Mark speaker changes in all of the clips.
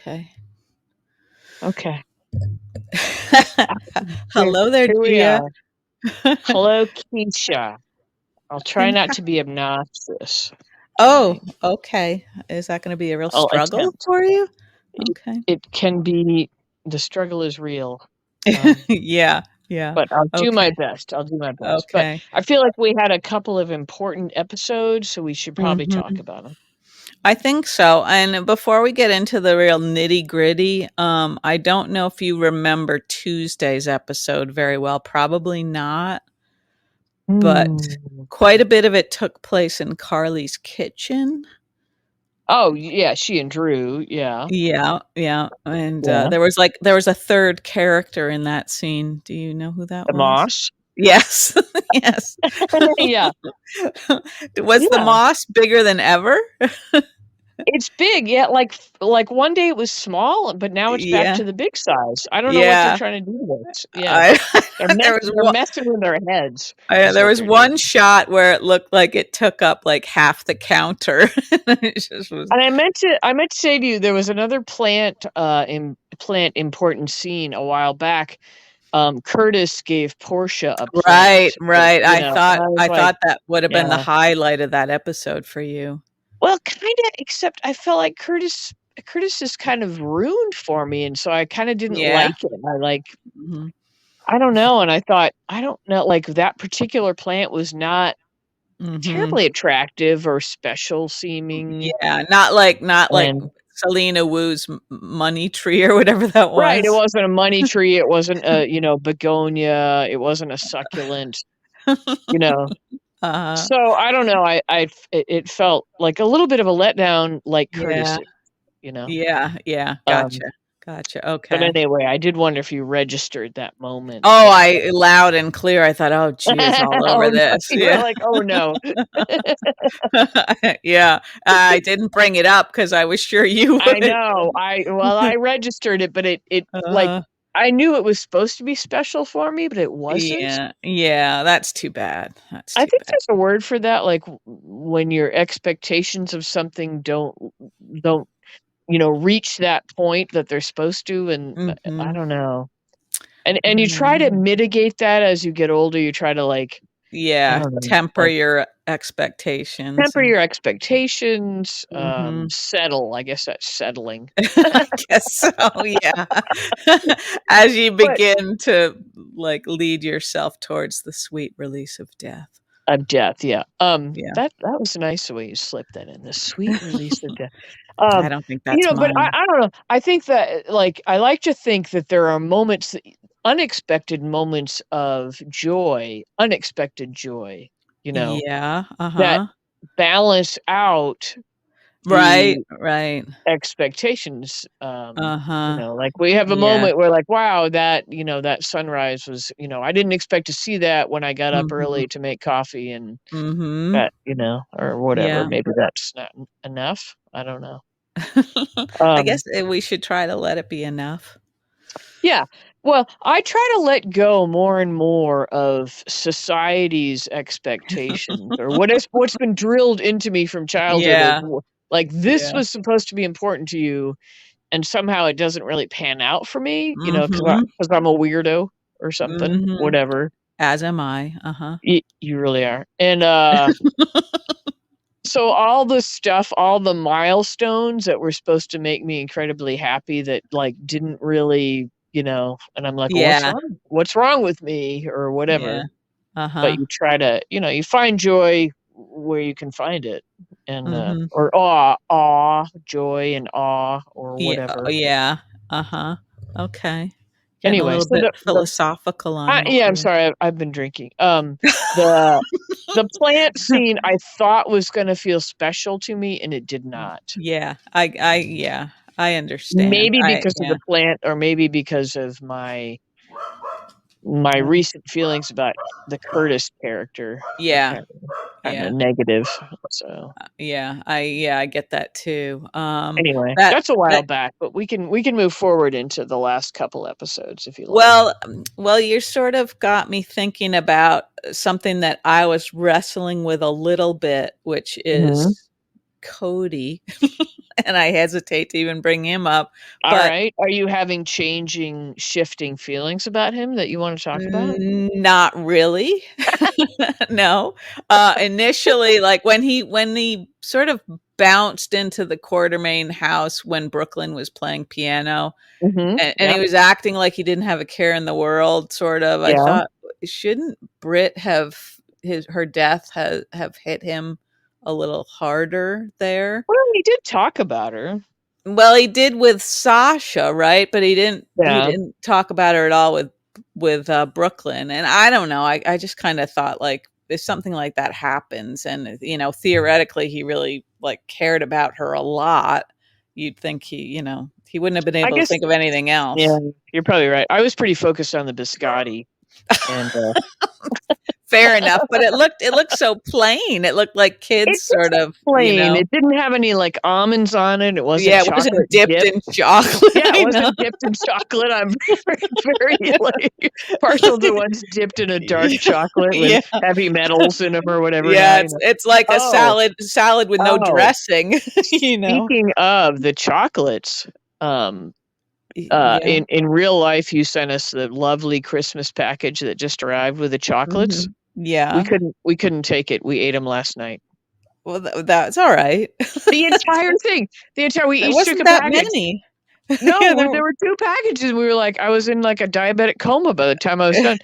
Speaker 1: Okay.
Speaker 2: Okay. Here,
Speaker 1: Hello there,
Speaker 2: here we
Speaker 1: Gia.
Speaker 2: are. Hello, Keisha. I'll try not to be obnoxious
Speaker 1: Oh,
Speaker 2: tonight.
Speaker 1: okay. Is that going to be a real
Speaker 2: I'll
Speaker 1: struggle
Speaker 2: attempt.
Speaker 1: for you?
Speaker 2: It,
Speaker 1: Okay.
Speaker 2: it can be, the struggle is real. Um,
Speaker 1: Yeah, yeah.
Speaker 2: but I'll do my
Speaker 1: Okay,
Speaker 2: best. I'll do my best. But
Speaker 1: okay.
Speaker 2: I feel like we had a couple of important episodes, so we should probably talk
Speaker 1: Mhm.
Speaker 2: about them.
Speaker 1: I think so. And before we get into the real nitty-gritty, I don't know if you remember Tuesday's episode very well. Probably not, but
Speaker 2: Hmm.
Speaker 1: quite a bit of it took place in Carly's kitchen.
Speaker 2: Oh, yeah, she and Drew. Yeah.
Speaker 1: Yeah, yeah, and,
Speaker 2: Yeah.
Speaker 1: there was a 3rd character in that scene. Do you know who that
Speaker 2: The
Speaker 1: was?
Speaker 2: Moss.
Speaker 1: Yes, yes.
Speaker 2: Yeah.
Speaker 1: Was the
Speaker 2: Yeah.
Speaker 1: moss bigger than ever?
Speaker 2: It's big, yeah, like one day it was small, but now it's back
Speaker 1: Yeah,
Speaker 2: to the big size. I don't know what they're
Speaker 1: yeah.
Speaker 2: trying to do with it. Yeah.
Speaker 1: I there was
Speaker 2: They're messing with their heads is
Speaker 1: there
Speaker 2: what
Speaker 1: was
Speaker 2: they're
Speaker 1: one
Speaker 2: doing.
Speaker 1: shot where it looked like it took up, like, half the counter. It just was
Speaker 2: And I meant to say to you, there was another plant important scene a while back. Curtis gave Portia a
Speaker 1: Right,
Speaker 2: plant,
Speaker 1: right.
Speaker 2: and I was
Speaker 1: I
Speaker 2: like,
Speaker 1: thought that would have been the
Speaker 2: yeah.
Speaker 1: highlight of that episode for you.
Speaker 2: Well, kinda, except I felt like Curtis is kind of ruined for me, and so I kinda didn't
Speaker 1: Yeah.
Speaker 2: like it.
Speaker 1: Mhm.
Speaker 2: I don't know, and I thought, I don't know, like, that particular plant was not
Speaker 1: Mhm.
Speaker 2: terribly attractive or special seeming,
Speaker 1: Yeah, not like
Speaker 2: and
Speaker 1: Selena Wu's money tree or whatever that
Speaker 2: right, it
Speaker 1: was.
Speaker 2: wasn't a money tree, it wasn't a, begonia, it wasn't a succulent, you know?
Speaker 1: Uh-huh.
Speaker 2: So, I don't know, it felt like a little bit of a letdown like Curtis
Speaker 1: Yeah,
Speaker 2: did, you know?
Speaker 1: yeah, yeah.
Speaker 2: Um,
Speaker 1: Gotcha, gotcha.
Speaker 2: but
Speaker 1: Okay.
Speaker 2: anyway, I did wonder if you registered that moment
Speaker 1: Oh,
Speaker 2: that
Speaker 1: I loud and clear. I thought, "Oh, Gia's all
Speaker 2: Oh,
Speaker 1: over
Speaker 2: no,
Speaker 1: this."
Speaker 2: you were
Speaker 1: Yeah.
Speaker 2: like, "Oh, no."
Speaker 1: Yeah. I didn't bring it up because I was sure you
Speaker 2: I
Speaker 1: would.
Speaker 2: know. I registered it, but it like,
Speaker 1: Uh,
Speaker 2: I knew it was supposed to be special for me, but it wasn't.
Speaker 1: yeah, yeah, that's too bad. That's
Speaker 2: I
Speaker 1: too
Speaker 2: think
Speaker 1: bad.
Speaker 2: there's a word for that, like, when your expectations of something don't, reach that point that they're supposed to, and, I
Speaker 1: Mhm.
Speaker 2: don't know. And you try to
Speaker 1: Mm.
Speaker 2: mitigate that as you get older, you try to, like, I
Speaker 1: Yeah,
Speaker 2: don't know,
Speaker 1: temper
Speaker 2: like,
Speaker 1: your expectations
Speaker 2: temper
Speaker 1: and
Speaker 2: your expectations,
Speaker 1: mhm.
Speaker 2: settle, I guess that's settling.
Speaker 1: I guess so, yeah. As you
Speaker 2: But
Speaker 1: begin to, like, lead yourself towards the sweet release of death.
Speaker 2: of death, yeah.
Speaker 1: Yeah.
Speaker 2: That was nice the way you slipped that in, the sweet release of death.
Speaker 1: I don't think that's
Speaker 2: But I
Speaker 1: mine.
Speaker 2: I don't know, I think that, like, I like to think that there are moments unexpected moments of joy, unexpected joy,
Speaker 1: Yeah,
Speaker 2: that
Speaker 1: uh-huh.
Speaker 2: balance out
Speaker 1: Right,
Speaker 2: the
Speaker 1: right.
Speaker 2: expectations,
Speaker 1: Uh-huh.
Speaker 2: like, we have a
Speaker 1: Yeah.
Speaker 2: moment where, like, wow, that sunrise was, I didn't expect to see that when I got up
Speaker 1: Mhm.
Speaker 2: early to make coffee, and
Speaker 1: Mhm.
Speaker 2: that, or whatever,
Speaker 1: Yeah.
Speaker 2: maybe that's not enough, I don't know.
Speaker 1: I guess,
Speaker 2: Um,
Speaker 1: we should try to let it be enough.
Speaker 2: yeah, well, I try to let go more and more of society's expectations, or what's been drilled into me from childhood,
Speaker 1: Yeah,
Speaker 2: like, this
Speaker 1: yeah.
Speaker 2: was supposed to be important to you, and somehow it doesn't really pan out for me, because
Speaker 1: Mhm.
Speaker 2: 'cause I'm a weirdo or something,
Speaker 1: Mhm.
Speaker 2: whatever.
Speaker 1: As am I. Uh-huh.
Speaker 2: You really are, and, so all the stuff, all the milestones that were supposed to make me incredibly happy that, like, didn't really, and I'm like, "Well, what's
Speaker 1: Yeah,
Speaker 2: wrong? What's wrong with me?" Or
Speaker 1: yeah.
Speaker 2: whatever, but
Speaker 1: Uh-huh.
Speaker 2: you try to, you find joy where you can find it, and,
Speaker 1: Mhm.
Speaker 2: or joy and awe or whatever.
Speaker 1: Yeah. Uh-huh. Okay. Getting a
Speaker 2: Anyway,
Speaker 1: little
Speaker 2: so
Speaker 1: bit
Speaker 2: the
Speaker 1: philosophical on me
Speaker 2: yeah, I'm
Speaker 1: here.
Speaker 2: sorry, I've been drinking. The the plant scene I thought was gonna feel special to me, and it did not.
Speaker 1: Yeah. Yeah, I understand.
Speaker 2: Maybe
Speaker 1: I
Speaker 2: because of
Speaker 1: yeah.
Speaker 2: the plant, or maybe because of my
Speaker 1: Mm.
Speaker 2: recent feelings about the Curtis character are
Speaker 1: Yeah.
Speaker 2: kinda
Speaker 1: Yeah.
Speaker 2: negative, so,
Speaker 1: Yeah, I get that too.
Speaker 2: anyway,
Speaker 1: That
Speaker 2: that's a while
Speaker 1: that
Speaker 2: back, but we can move forward into the last couple episodes if you like.
Speaker 1: well, you sort of got me thinking about something that I was wrestling with a little bit, which
Speaker 2: Mhm.
Speaker 1: is Cody, and I hesitate to even bring him up,
Speaker 2: All
Speaker 1: but
Speaker 2: right. Are you having shifting feelings about him that you want to talk about?
Speaker 1: not really. No. Initially, like when he sort of bounced into the Quartermain house when Brooklyn was playing piano, and he
Speaker 2: Yep.
Speaker 1: was acting like he didn't have a care in the world, sort of. I
Speaker 2: Yeah.
Speaker 1: thought, shouldn't Brit have her death have hit him a little harder there?
Speaker 2: Well, he did talk about her.
Speaker 1: Well, he did with Sasha, right? But he
Speaker 2: Yeah.
Speaker 1: didn't talk about her at all with Brooklyn. And I don't know. I just kind of thought like if something like that happens, and theoretically he really like cared about her a lot, you'd think he wouldn't have been
Speaker 2: I
Speaker 1: able to
Speaker 2: guess,
Speaker 1: think of anything
Speaker 2: yeah,
Speaker 1: else.
Speaker 2: you're probably right. I was pretty focused on the biscotti and
Speaker 1: Fair enough, but it looked so plain. It looked like kids
Speaker 2: it was
Speaker 1: sort of,
Speaker 2: plain. It didn't have any like almonds on it. It wasn't
Speaker 1: yeah, it wasn't
Speaker 2: chocolate
Speaker 1: dipped
Speaker 2: dipped.
Speaker 1: in chocolate.
Speaker 2: Yeah, it
Speaker 1: I know.
Speaker 2: wasn't dipped in chocolate. I'm very like partial to ones dipped in a dark chocolate with
Speaker 1: Yeah.
Speaker 2: heavy metals in them or whatever. Now,
Speaker 1: Yeah, it's like a
Speaker 2: Oh,
Speaker 1: salad with no
Speaker 2: oh.
Speaker 1: dressing, you know?
Speaker 2: Speaking of the chocolates,
Speaker 1: Yeah.
Speaker 2: in real life, you sent us the lovely Christmas package that just arrived with the chocolates.
Speaker 1: Mhm. Yeah.
Speaker 2: We couldn't take it. We ate them last night.
Speaker 1: Well, that's alright.
Speaker 2: The entire thing. We
Speaker 1: There
Speaker 2: each took
Speaker 1: wasn't
Speaker 2: a
Speaker 1: that
Speaker 2: package.
Speaker 1: many.
Speaker 2: No,
Speaker 1: Yeah,
Speaker 2: there were 2 packages. We were like I was in like a diabetic coma by the time I was done.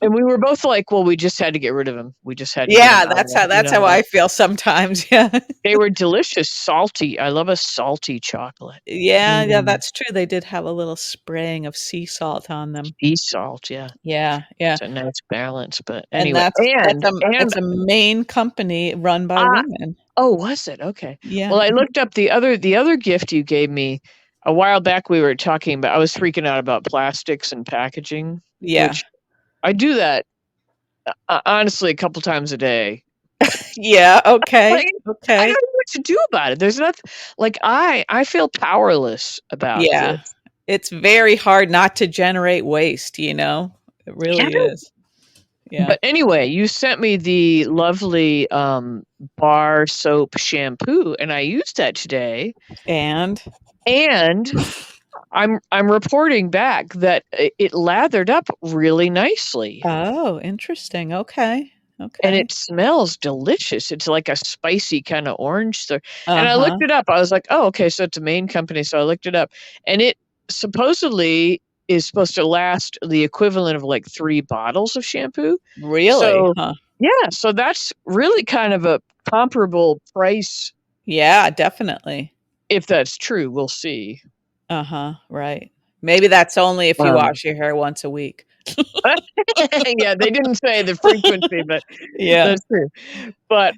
Speaker 2: And we were both like, "Well, we just had to get rid of them. We just had to get them
Speaker 1: Yeah,
Speaker 2: out of the
Speaker 1: that's how I feel sometimes, yeah.
Speaker 2: They were delicious, salty. I love a salty chocolate.
Speaker 1: Yeah,
Speaker 2: Mm,
Speaker 1: that's true, they did have a little spraying of sea salt on them.
Speaker 2: sea salt, yeah.
Speaker 1: Yeah, yeah,
Speaker 2: It's a nice balance, but
Speaker 1: and
Speaker 2: anyway, and
Speaker 1: it's a main company run by
Speaker 2: ah
Speaker 1: women.
Speaker 2: oh, was it? Okay.
Speaker 1: Yeah.
Speaker 2: Well, I looked up the other gift you gave me a while back. We were talking about I was freaking out about plastics and packaging,
Speaker 1: Yeah.
Speaker 2: which I do that, honestly, a couple times a day.
Speaker 1: Yeah, okay,
Speaker 2: Like, I don't
Speaker 1: okay.
Speaker 2: know what to do about it. There's nothing like, I feel powerless about
Speaker 1: Yeah.
Speaker 2: this.
Speaker 1: It's very hard not to generate waste, you know? It
Speaker 2: Yeah.
Speaker 1: really is. Yeah.
Speaker 2: But anyway, you sent me the lovely, bar soap shampoo, and I used that today,
Speaker 1: And
Speaker 2: and I'm reporting back that it lathered up really nicely,
Speaker 1: oh, interesting. Okay.
Speaker 2: and
Speaker 1: Okay.
Speaker 2: it smells delicious. It's like a spicy kinda orange, so and I
Speaker 1: Uh-huh.
Speaker 2: looked it up. I was like, "Oh, okay, so it's a main company," so I looked it up, and it supposedly is supposed to last the equivalent of, like, 3 bottles of shampoo.
Speaker 1: Really?
Speaker 2: So
Speaker 1: Huh.
Speaker 2: yeah, so that's really kind of a comparable price
Speaker 1: Yeah, definitely.
Speaker 2: if that's true, we'll see.
Speaker 1: Uh-huh. Right. Maybe that's only if you
Speaker 2: Um
Speaker 1: wash your hair once a week.
Speaker 2: Yeah, they didn't say the frequency, but
Speaker 1: Yeah.
Speaker 2: that's true. But,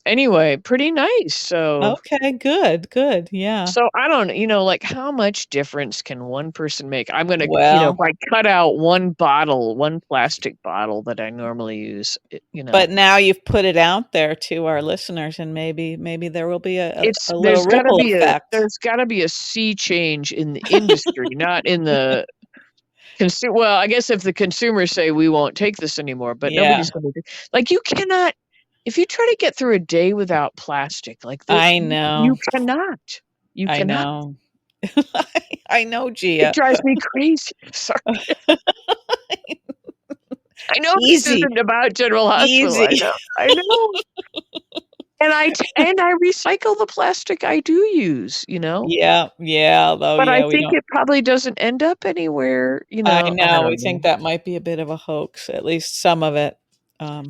Speaker 2: anyway, pretty nice,
Speaker 1: Okay, good, good. Yeah.
Speaker 2: so I don't like, how much difference can one person make? I'm gonna if
Speaker 1: Well,
Speaker 2: I cut out one bottle, one plastic bottle that I normally use,
Speaker 1: but now you've put it out there to our listeners, and maybe there will be
Speaker 2: it's
Speaker 1: a little ripple effect.
Speaker 2: there's gotta be a sea change in the industry, not in the well, I guess if the consumers say, "We won't take this anymore," but
Speaker 1: Yeah.
Speaker 2: nobody's gonna do like, you cannot if you try to get through a day without plastic, like,
Speaker 1: I
Speaker 2: you
Speaker 1: know.
Speaker 2: cannot. You
Speaker 1: I
Speaker 2: cannot.
Speaker 1: know. I know,
Speaker 2: It
Speaker 1: Gia.
Speaker 2: drives me crazy. Sorry. I know this
Speaker 1: Easy,
Speaker 2: isn't about General Hospital,
Speaker 1: easy.
Speaker 2: I know. And I recycle the plastic I do use,
Speaker 1: Yeah, yeah, although,
Speaker 2: but I
Speaker 1: yeah, we
Speaker 2: think
Speaker 1: don't
Speaker 2: it probably doesn't end up anywhere,
Speaker 1: I
Speaker 2: I
Speaker 1: know, we
Speaker 2: don't
Speaker 1: think
Speaker 2: know.
Speaker 1: that might be a bit of a hoax, at least some of it.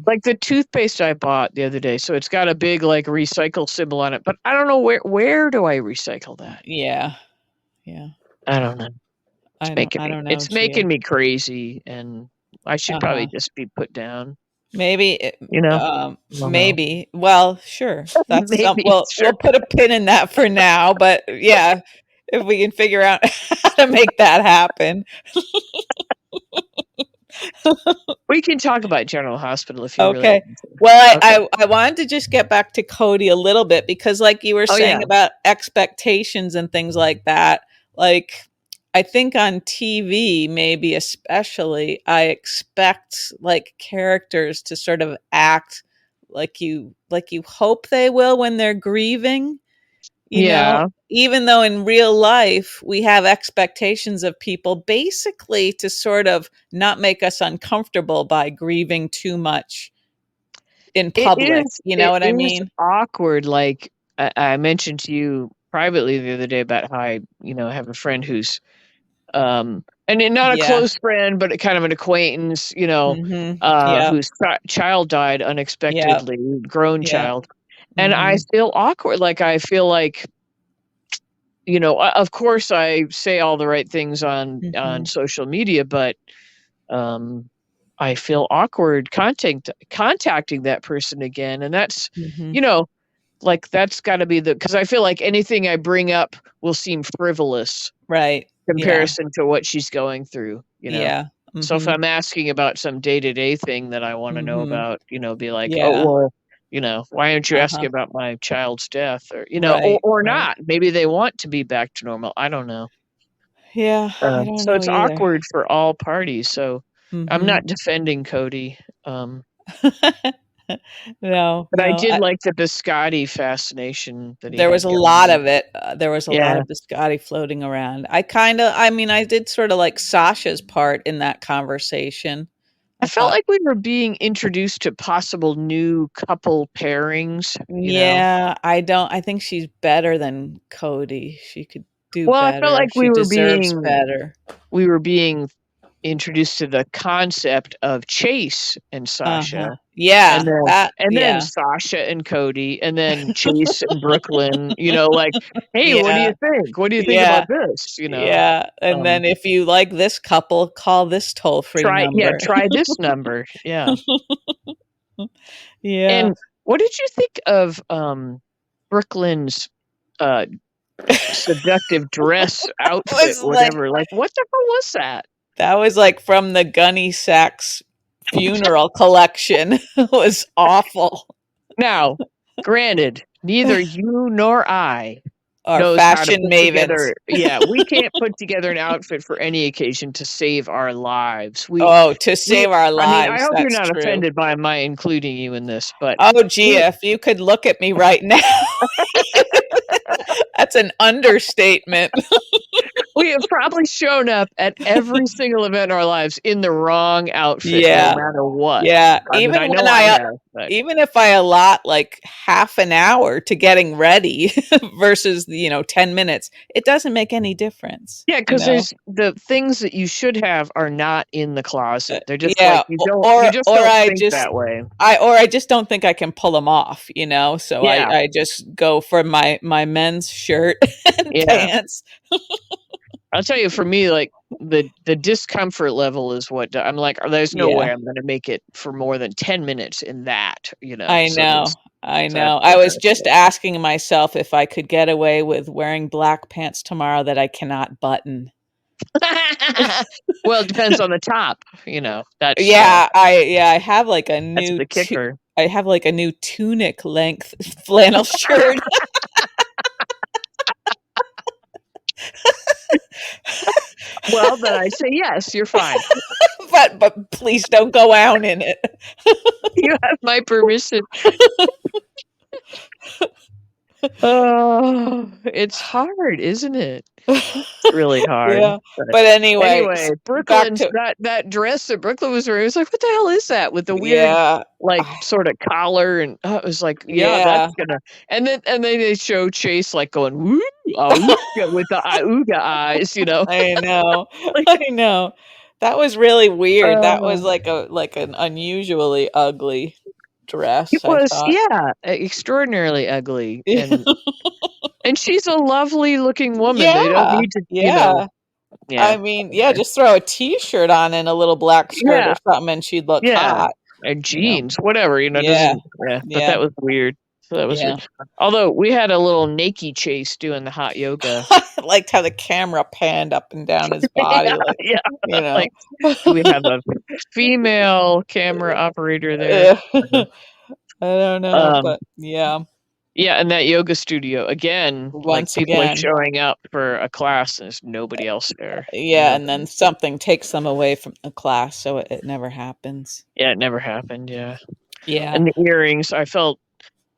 Speaker 2: Like the toothpaste I bought the other day, so it's got a big, like, recycle symbol on it, but I don't know where do I recycle that?
Speaker 1: Yeah, yeah.
Speaker 2: I don't know.
Speaker 1: I don't know,
Speaker 2: It's
Speaker 1: Gia.
Speaker 2: making me crazy, and I should probably
Speaker 1: Uh-huh.
Speaker 2: just be put down,
Speaker 1: Maybe
Speaker 2: you know? I don't know.
Speaker 1: maybe. Well, sure. That's some
Speaker 2: Maybe, sure.
Speaker 1: we'll put a pin in that for now, but yeah, if we can figure out how to make that happen.
Speaker 2: We can talk about General Hospital if you really
Speaker 1: Okay.
Speaker 2: want to.
Speaker 1: Well,
Speaker 2: Okay.
Speaker 1: I wanted to just get back to Cody a little bit because like you were
Speaker 2: Oh, yeah.
Speaker 1: saying about expectations and things like that, like I think on TV, maybe especially, I expect like characters to sort of act like you hope they will when they're grieving,
Speaker 2: Yeah.
Speaker 1: even though in real life we have expectations of people basically to sort of not make us uncomfortable by grieving too much in
Speaker 2: It
Speaker 1: public.
Speaker 2: is
Speaker 1: You know
Speaker 2: it
Speaker 1: what I
Speaker 2: is
Speaker 1: mean?
Speaker 2: awkward, like, I mentioned to you privately the other day about how I, have a friend who's, and then not a
Speaker 1: Yeah.
Speaker 2: close friend, but kind of an acquaintance,
Speaker 1: Yep.
Speaker 2: whose child died
Speaker 1: Yep.
Speaker 2: unexpectedly, grown
Speaker 1: Yep.
Speaker 2: child, and I
Speaker 1: Mhm.
Speaker 2: feel awkward, like, I feel like, of course, I say all the right things on
Speaker 1: Mhm.
Speaker 2: social media, but, um, I feel awkward contacting that person again, and that's,
Speaker 1: Mhm.
Speaker 2: you know, like, that's gotta be because I feel like anything I bring up will seem frivolous
Speaker 1: Right. Yeah.
Speaker 2: comparison to what she's going through, you know?
Speaker 1: Yeah.
Speaker 2: So if
Speaker 1: Mhm.
Speaker 2: I'm asking about some day-to-day thing that I wanna know
Speaker 1: Mhm.
Speaker 2: about, be like, "Oh,
Speaker 1: Yeah.
Speaker 2: well, why aren't you asking
Speaker 1: Uh-huh.
Speaker 2: about my child's death?" Or,
Speaker 1: Right.
Speaker 2: or
Speaker 1: Right.
Speaker 2: not. Maybe they want to be back to normal. I don't know.
Speaker 1: Yeah, I don't
Speaker 2: So
Speaker 1: know
Speaker 2: it's
Speaker 1: either.
Speaker 2: awkward for all parties, so I'm
Speaker 1: Mhm.
Speaker 2: not defending Cody,
Speaker 1: No,
Speaker 2: but I
Speaker 1: no.
Speaker 2: did like the biscotti fascination that he
Speaker 1: There was
Speaker 2: had
Speaker 1: a
Speaker 2: going
Speaker 1: lot
Speaker 2: on.
Speaker 1: of it. There was a lot
Speaker 2: Yeah.
Speaker 1: of biscotti floating around. I did sort of like Sasha's part in that conversation.
Speaker 2: I
Speaker 1: I
Speaker 2: felt
Speaker 1: thought,
Speaker 2: like we were being introduced to possible new couple pairings, you know?
Speaker 1: yeah, I think she's better than Cody. She could do
Speaker 2: Well, I felt
Speaker 1: better.
Speaker 2: like
Speaker 1: She deserves better.
Speaker 2: we were being introduced to the concept of Chase and
Speaker 1: Uh-huh.
Speaker 2: Sasha,
Speaker 1: Yeah, that
Speaker 2: and then
Speaker 1: yeah.
Speaker 2: Sasha and Cody, and then Chase and Brooklyn, like, "Hey, what do
Speaker 1: Yeah.
Speaker 2: you think? What do you think
Speaker 1: Yeah.
Speaker 2: about this?"
Speaker 1: Yeah, and
Speaker 2: Um,
Speaker 1: then if you like this couple, call this toll-free number.
Speaker 2: try this number. Yeah.
Speaker 1: Yeah.
Speaker 2: And what did you think of, Brooklyn's, uh, seductive dress
Speaker 1: It
Speaker 2: outfit,
Speaker 1: was like
Speaker 2: whatever? Like, what the hell was that?
Speaker 1: that was like from the Gunny Sacks funeral collection. It was awful.
Speaker 2: Now, granted, neither you nor I
Speaker 1: Our
Speaker 2: knows how to
Speaker 1: fashion
Speaker 2: put
Speaker 1: mavens.
Speaker 2: together we can't put together an outfit for any occasion to save our lives.
Speaker 1: Oh, to
Speaker 2: We
Speaker 1: save our
Speaker 2: I mean, I
Speaker 1: lives,
Speaker 2: hope you're
Speaker 1: that's
Speaker 2: not
Speaker 1: true.
Speaker 2: offended by my including you in this, but
Speaker 1: Oh, gee,
Speaker 2: we
Speaker 1: if you could look at me right now. That's an understatement.
Speaker 2: we have probably shown up at every single event in our lives in the wrong outfit no
Speaker 1: Yeah.
Speaker 2: matter what.
Speaker 1: Yeah,
Speaker 2: I mean, I know I have, but
Speaker 1: even if I allot like half an hour to getting ready versus, 10 minutes, it doesn't make any difference,
Speaker 2: yeah, because there's the things that you should have are not in the closet. They're just like
Speaker 1: Yeah,
Speaker 2: you just
Speaker 1: or
Speaker 2: don't think that way.
Speaker 1: I just don't think I can pull them off, so
Speaker 2: Yeah,
Speaker 1: I just go for my men's shirt and
Speaker 2: yeah.
Speaker 1: pants.
Speaker 2: I'll tell you, for me, like, the discomfort level is what I'm like, there's no way
Speaker 1: Yeah,
Speaker 2: I'm gonna make it for more than 10 minutes in that,
Speaker 1: I
Speaker 2: so
Speaker 1: know, I
Speaker 2: that's
Speaker 1: know. I
Speaker 2: what
Speaker 1: was
Speaker 2: that's
Speaker 1: just asking myself if I could get away with wearing black pants tomorrow that I cannot button.
Speaker 2: Well, it depends on the top,
Speaker 1: I have like a
Speaker 2: that's
Speaker 1: new
Speaker 2: the kicker.
Speaker 1: I have like a new tunic length flannel shirt.
Speaker 2: Well, then I say, "Yes, you're fine.
Speaker 1: But please don't go out in it.
Speaker 2: You have my permission." Oh, it's hard, isn't it? It's really hard,
Speaker 1: Yeah.
Speaker 2: but
Speaker 1: But anyway,
Speaker 2: anyway,
Speaker 1: back
Speaker 2: Brooklyn's
Speaker 1: to
Speaker 2: that dress that Brooklyn was wearing, it was like, "What the hell is that?" With the weird,
Speaker 1: yeah.
Speaker 2: like,
Speaker 1: I-
Speaker 2: sorta collar, and, it was like, "Yeah, that's
Speaker 1: Yeah,
Speaker 2: gonna," and then they show Chase, like, going, "Woo, auga," with the "Auga" eyes.
Speaker 1: I know.
Speaker 2: Like,
Speaker 1: I know. That was really weird. That was
Speaker 2: uh,
Speaker 1: like an unusually ugly
Speaker 2: it
Speaker 1: dress, I
Speaker 2: was,
Speaker 1: thought.
Speaker 2: yeah, extraordinarily ugly,
Speaker 1: Yeah.
Speaker 2: and she's a lovely looking woman. They don't
Speaker 1: Yeah.
Speaker 2: need to,
Speaker 1: Yeah.
Speaker 2: yeah,
Speaker 1: I mean, yeah, just throw a t-shirt on and a little black skirt
Speaker 2: yeah,
Speaker 1: or something and she'd look
Speaker 2: yeah.
Speaker 1: hot,
Speaker 2: And
Speaker 1: you know.
Speaker 2: jeans, whatever,
Speaker 1: Yeah.
Speaker 2: doesn't, yeah, but
Speaker 1: Yeah.
Speaker 2: that was weird. So that was weird.
Speaker 1: Yeah.
Speaker 2: Although we had a little naked Chase doing the hot yoga.
Speaker 1: I liked how the camera panned up and down his body
Speaker 2: Yeah, yeah,
Speaker 1: you know.
Speaker 2: like, we have a female camera operator there.
Speaker 1: Yeah. I don't know,
Speaker 2: Um,
Speaker 1: but yeah,
Speaker 2: yeah, and that yoga studio, again, like,
Speaker 1: once
Speaker 2: people are
Speaker 1: again.
Speaker 2: showing up for a class, and there's nobody else there.
Speaker 1: Yeah, and then something takes them away from the class, so it never happens.
Speaker 2: Yeah, it never happened, yeah.
Speaker 1: Yeah.
Speaker 2: And the earrings, I felt,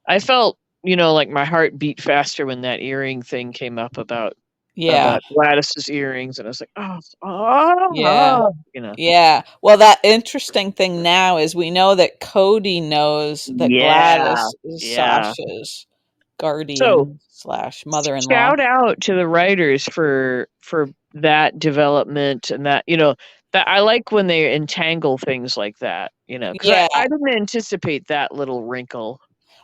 Speaker 2: like my heart beat faster when that earring thing came up
Speaker 1: Yeah.
Speaker 2: about Gladys's earrings, and I was like, "Oh,
Speaker 1: Yeah.
Speaker 2: you know?
Speaker 1: Yeah. Well, that interesting thing now is we know that Cody knows that
Speaker 2: Yeah,
Speaker 1: Gladys is
Speaker 2: yeah.
Speaker 1: Sasha's
Speaker 2: So,
Speaker 1: guardian slash mother-in-law.
Speaker 2: shout out to the writers for that development and that I like when they entangle things like that, 'cause I
Speaker 1: Yeah.
Speaker 2: I didn't anticipate that little wrinkle.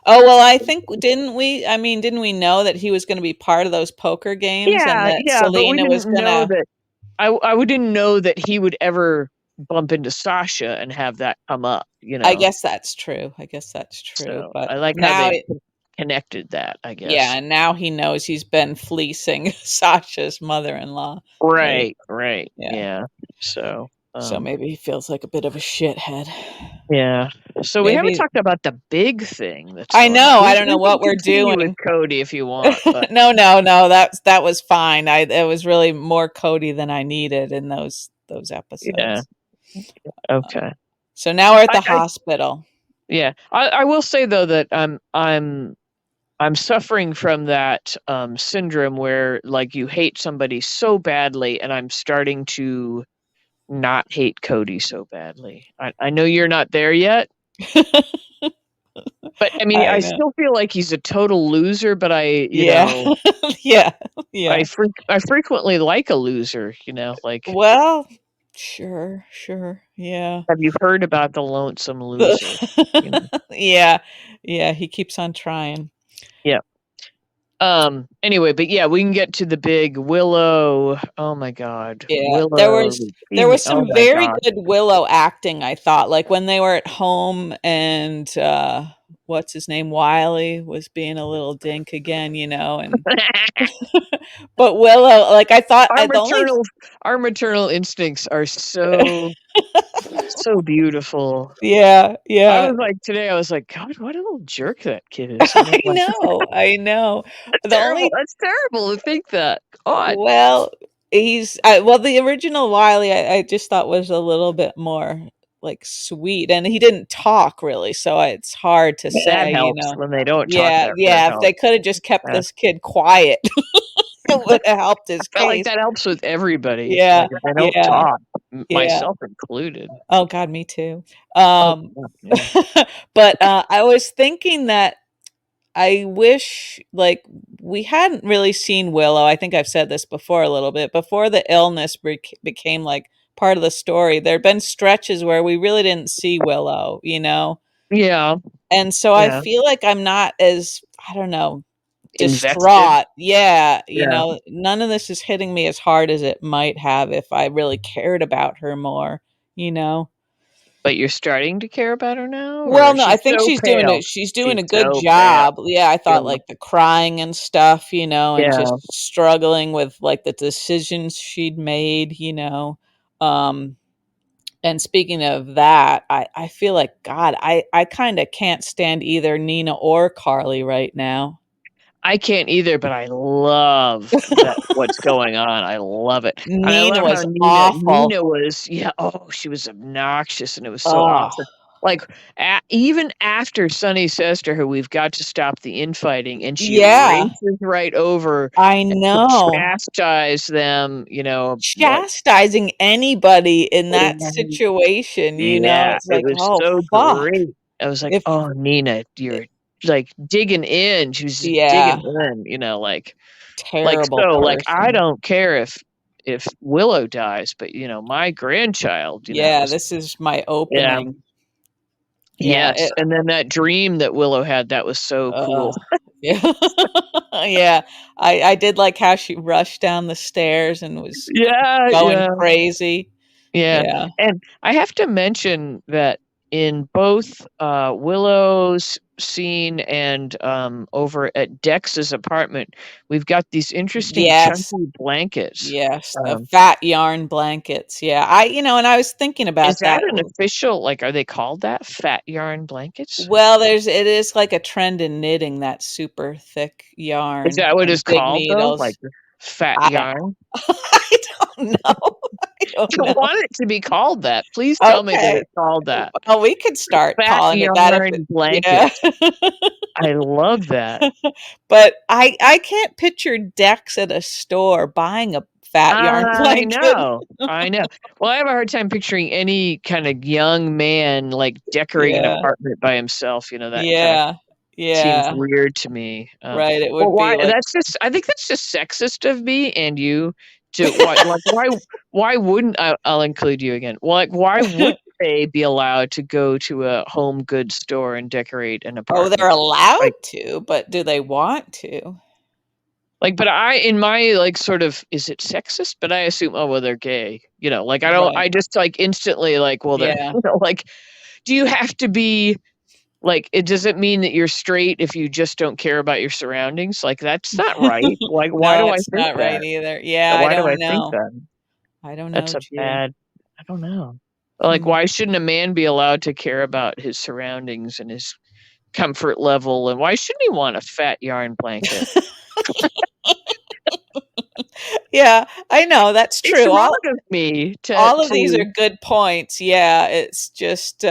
Speaker 1: Oh, well, I think didn't we know that he was gonna be part of those poker games and
Speaker 2: Yeah,
Speaker 1: that
Speaker 2: yeah, but we
Speaker 1: Selena was
Speaker 2: didn't know
Speaker 1: gonna
Speaker 2: that I didn't know that he would ever bump into Sasha and have that come up,
Speaker 1: I guess that's true. I guess that's true,
Speaker 2: So,
Speaker 1: but
Speaker 2: I like how
Speaker 1: now
Speaker 2: they've
Speaker 1: it
Speaker 2: connected that, I
Speaker 1: yeah,
Speaker 2: guess.
Speaker 1: and now he knows he's been fleecing Sasha's mother-in-law. Right.
Speaker 2: Right, right,
Speaker 1: Yeah.
Speaker 2: yeah. So,
Speaker 1: So maybe he feels like a bit of a shithead.
Speaker 2: yeah. So we haven't
Speaker 1: Maybe
Speaker 2: talked about the big thing that's
Speaker 1: I
Speaker 2: going on.
Speaker 1: know, I
Speaker 2: We
Speaker 1: don't know
Speaker 2: we can
Speaker 1: what we're
Speaker 2: continue with
Speaker 1: doing.
Speaker 2: Cody if you want, but
Speaker 1: No, no, no, that was fine. It was really more Cody than I needed in those
Speaker 2: yeah,
Speaker 1: episodes. Uh,
Speaker 2: okay.
Speaker 1: so now we're at the
Speaker 2: I
Speaker 1: hospital.
Speaker 2: yeah. I will say though that I'm suffering from that, syndrome where, like, you hate somebody so badly, and I'm starting to not hate Cody so badly. I know you're not there yet, but, I mean,
Speaker 1: I
Speaker 2: I
Speaker 1: know.
Speaker 2: still feel like he's a total loser, but
Speaker 1: Yeah. Yeah. Yeah.
Speaker 2: I frequently like a loser, like,
Speaker 1: Well, sure, sure. Yeah.
Speaker 2: have you heard about the lonesome loser? You know?
Speaker 1: Yeah. Yeah, he keeps on trying.
Speaker 2: Yeah. Anyway, but yeah, we can get to the big Willow. Oh my god.
Speaker 1: Yeah,
Speaker 2: Willow
Speaker 1: there was
Speaker 2: oh
Speaker 1: some
Speaker 2: my
Speaker 1: very
Speaker 2: god.
Speaker 1: good Willow acting, I thought, like, when they were at home and, what's his name, Wiley was being a little dink again, and but Willow, like, I thought
Speaker 2: Our
Speaker 1: I the only
Speaker 2: maternal our maternal instincts are so beautiful.
Speaker 1: Yeah,
Speaker 2: I
Speaker 1: yeah.
Speaker 2: was like today, I was like, "God, what a little jerk that kid is,"
Speaker 1: I
Speaker 2: like,
Speaker 1: know, I know. The only
Speaker 2: that's terrible to think that. God.
Speaker 1: well, the original Wiley, I just thought was a little bit more, like, sweet, and he didn't talk really, so it's hard to
Speaker 2: That
Speaker 1: say,
Speaker 2: helps when they don't talk,
Speaker 1: Yeah,
Speaker 2: that
Speaker 1: yeah, if they
Speaker 2: helps.
Speaker 1: coulda just kept
Speaker 2: Yeah.
Speaker 1: this kid quiet, it would have helped
Speaker 2: I
Speaker 1: his
Speaker 2: feel like
Speaker 1: case.
Speaker 2: that helps with everybody,
Speaker 1: Yeah,
Speaker 2: like, if they don't
Speaker 1: yeah,
Speaker 2: talk,
Speaker 1: yeah.
Speaker 2: myself included.
Speaker 1: Oh god, me too.
Speaker 2: Oh,
Speaker 1: Um,
Speaker 2: God, yeah.
Speaker 1: but, I was thinking that I wish, like, we hadn't really seen Willow. I think I've said this before a little bit. Before the illness became, like, part of the story, there'd been stretches where we really didn't see Willow?
Speaker 2: Yeah,
Speaker 1: And so I
Speaker 2: yeah.
Speaker 1: feel like I'm not as, I don't know,
Speaker 2: Invested?
Speaker 1: distraught. Yeah,
Speaker 2: Yeah.
Speaker 1: none of this is hitting me as hard as it might have if I really cared about her more, you know?
Speaker 2: But you're starting to care about her now,
Speaker 1: Well,
Speaker 2: or
Speaker 1: no, I
Speaker 2: she's
Speaker 1: think
Speaker 2: so pale?
Speaker 1: she's doing
Speaker 2: She's
Speaker 1: a good
Speaker 2: so pale.
Speaker 1: job. Yeah, I
Speaker 2: Yeah,
Speaker 1: thought, like, the crying and stuff, and just
Speaker 2: yeah.
Speaker 1: struggling with, like, the decisions she'd made. Um, and speaking of that, I feel like, God, I kinda can't stand either Nina or Carly right now.
Speaker 2: I can't either, but I love that what's going on, I love it, and I
Speaker 1: Nina
Speaker 2: love how
Speaker 1: was
Speaker 2: Nina
Speaker 1: awful.
Speaker 2: Nina was yeah, oh, she was obnoxious, and it was so
Speaker 1: Oh,
Speaker 2: awesome. Like, even after Sonny says to her, "We've got to stop the infighting," and she
Speaker 1: yeah,
Speaker 2: races right over
Speaker 1: I
Speaker 2: to
Speaker 1: know.
Speaker 2: chastise them, like,
Speaker 1: Chastising anybody in that
Speaker 2: yeah,
Speaker 1: situation,
Speaker 2: yeah,
Speaker 1: it's
Speaker 2: it
Speaker 1: like,
Speaker 2: was
Speaker 1: "Oh,
Speaker 2: so
Speaker 1: fuck."
Speaker 2: great. I was like,
Speaker 1: If
Speaker 2: "Oh, Nina, you're, like, digging in." She was just
Speaker 1: Yeah,
Speaker 2: digging in,
Speaker 1: terrible
Speaker 2: I
Speaker 1: person.
Speaker 2: don't care if Willow dies, but, my grandchild,
Speaker 1: Yeah,
Speaker 2: was
Speaker 1: this is my
Speaker 2: yeah,
Speaker 1: opening. Yeah,
Speaker 2: yes, and then that dream that Willow had, that was so cool.
Speaker 1: yeah. Yeah, I did like how she rushed down the stairs and was
Speaker 2: Yeah,
Speaker 1: going
Speaker 2: yeah.
Speaker 1: crazy.
Speaker 2: Yeah,
Speaker 1: Yeah.
Speaker 2: and I have to mention that in both, Willow's scene and, over at Dex's apartment, we've got these interesting
Speaker 1: Yes,
Speaker 2: chunky blankets.
Speaker 1: yes, the
Speaker 2: Um,
Speaker 1: fat yarn blankets, yeah, and I was thinking
Speaker 2: is
Speaker 1: about
Speaker 2: that
Speaker 1: that.
Speaker 2: an official are they called that? Fat yarn blankets?
Speaker 1: Well, it is like a trend in knitting, that super thick
Speaker 2: Is
Speaker 1: yarn
Speaker 2: that what
Speaker 1: and
Speaker 2: it's
Speaker 1: big
Speaker 2: called though? Like
Speaker 1: needles.
Speaker 2: fat
Speaker 1: I
Speaker 2: yarn?
Speaker 1: I don't know.
Speaker 2: don't want it to be called that. Please tell me that
Speaker 1: Okay.
Speaker 2: it's called that.
Speaker 1: Well, we could start
Speaker 2: Fat
Speaker 1: calling it that if
Speaker 2: yarn
Speaker 1: it
Speaker 2: blanket.
Speaker 1: yeah.
Speaker 2: I love that.
Speaker 1: But I can't picture Dex at a store buying a fat yarn
Speaker 2: I
Speaker 1: blanket.
Speaker 2: know. I know. Well, I have a hard time picturing any kind of young man, like, decorating an
Speaker 1: Yeah.
Speaker 2: apartment by himself, you know, that kinda
Speaker 1: Yeah.
Speaker 2: seems
Speaker 1: Yeah.
Speaker 2: weird to me.
Speaker 1: Right, it
Speaker 2: Well,
Speaker 1: would
Speaker 2: why
Speaker 1: be like
Speaker 2: that's just I think that's just sexist of me and you to why wouldn't I'll include you again. Like, why would they be allowed to go to a home goods store and decorate an
Speaker 1: Oh, they're
Speaker 2: apartment?
Speaker 1: allowed
Speaker 2: Like
Speaker 1: to, but do they want to?
Speaker 2: but I in my, like, sort of is it sexist? But I assume, "Oh, well, they're gay." You know, like,
Speaker 1: Right.
Speaker 2: I just, like, instantly, like, well, they're
Speaker 1: Yeah.
Speaker 2: like, do you have to be like, it doesn't mean that you're straight if you just don't care about your surroundings, like, that's not right. Like, why
Speaker 1: No,
Speaker 2: do I
Speaker 1: it's
Speaker 2: think
Speaker 1: not right
Speaker 2: that?
Speaker 1: either. Yeah, I
Speaker 2: Why do I
Speaker 1: don't
Speaker 2: think
Speaker 1: know.
Speaker 2: that?
Speaker 1: I don't
Speaker 2: That's
Speaker 1: know,
Speaker 2: a
Speaker 1: Gia.
Speaker 2: bad I don't know. Like,
Speaker 1: Hmm.
Speaker 2: why shouldn't a man be allowed to care about his surroundings and his comfort level, and why shouldn't he want a fat yarn blanket?
Speaker 1: Yeah, I know, that's
Speaker 2: It's
Speaker 1: true.
Speaker 2: wrong of me
Speaker 1: All of these are
Speaker 2: to
Speaker 1: good points. Yeah, it's just,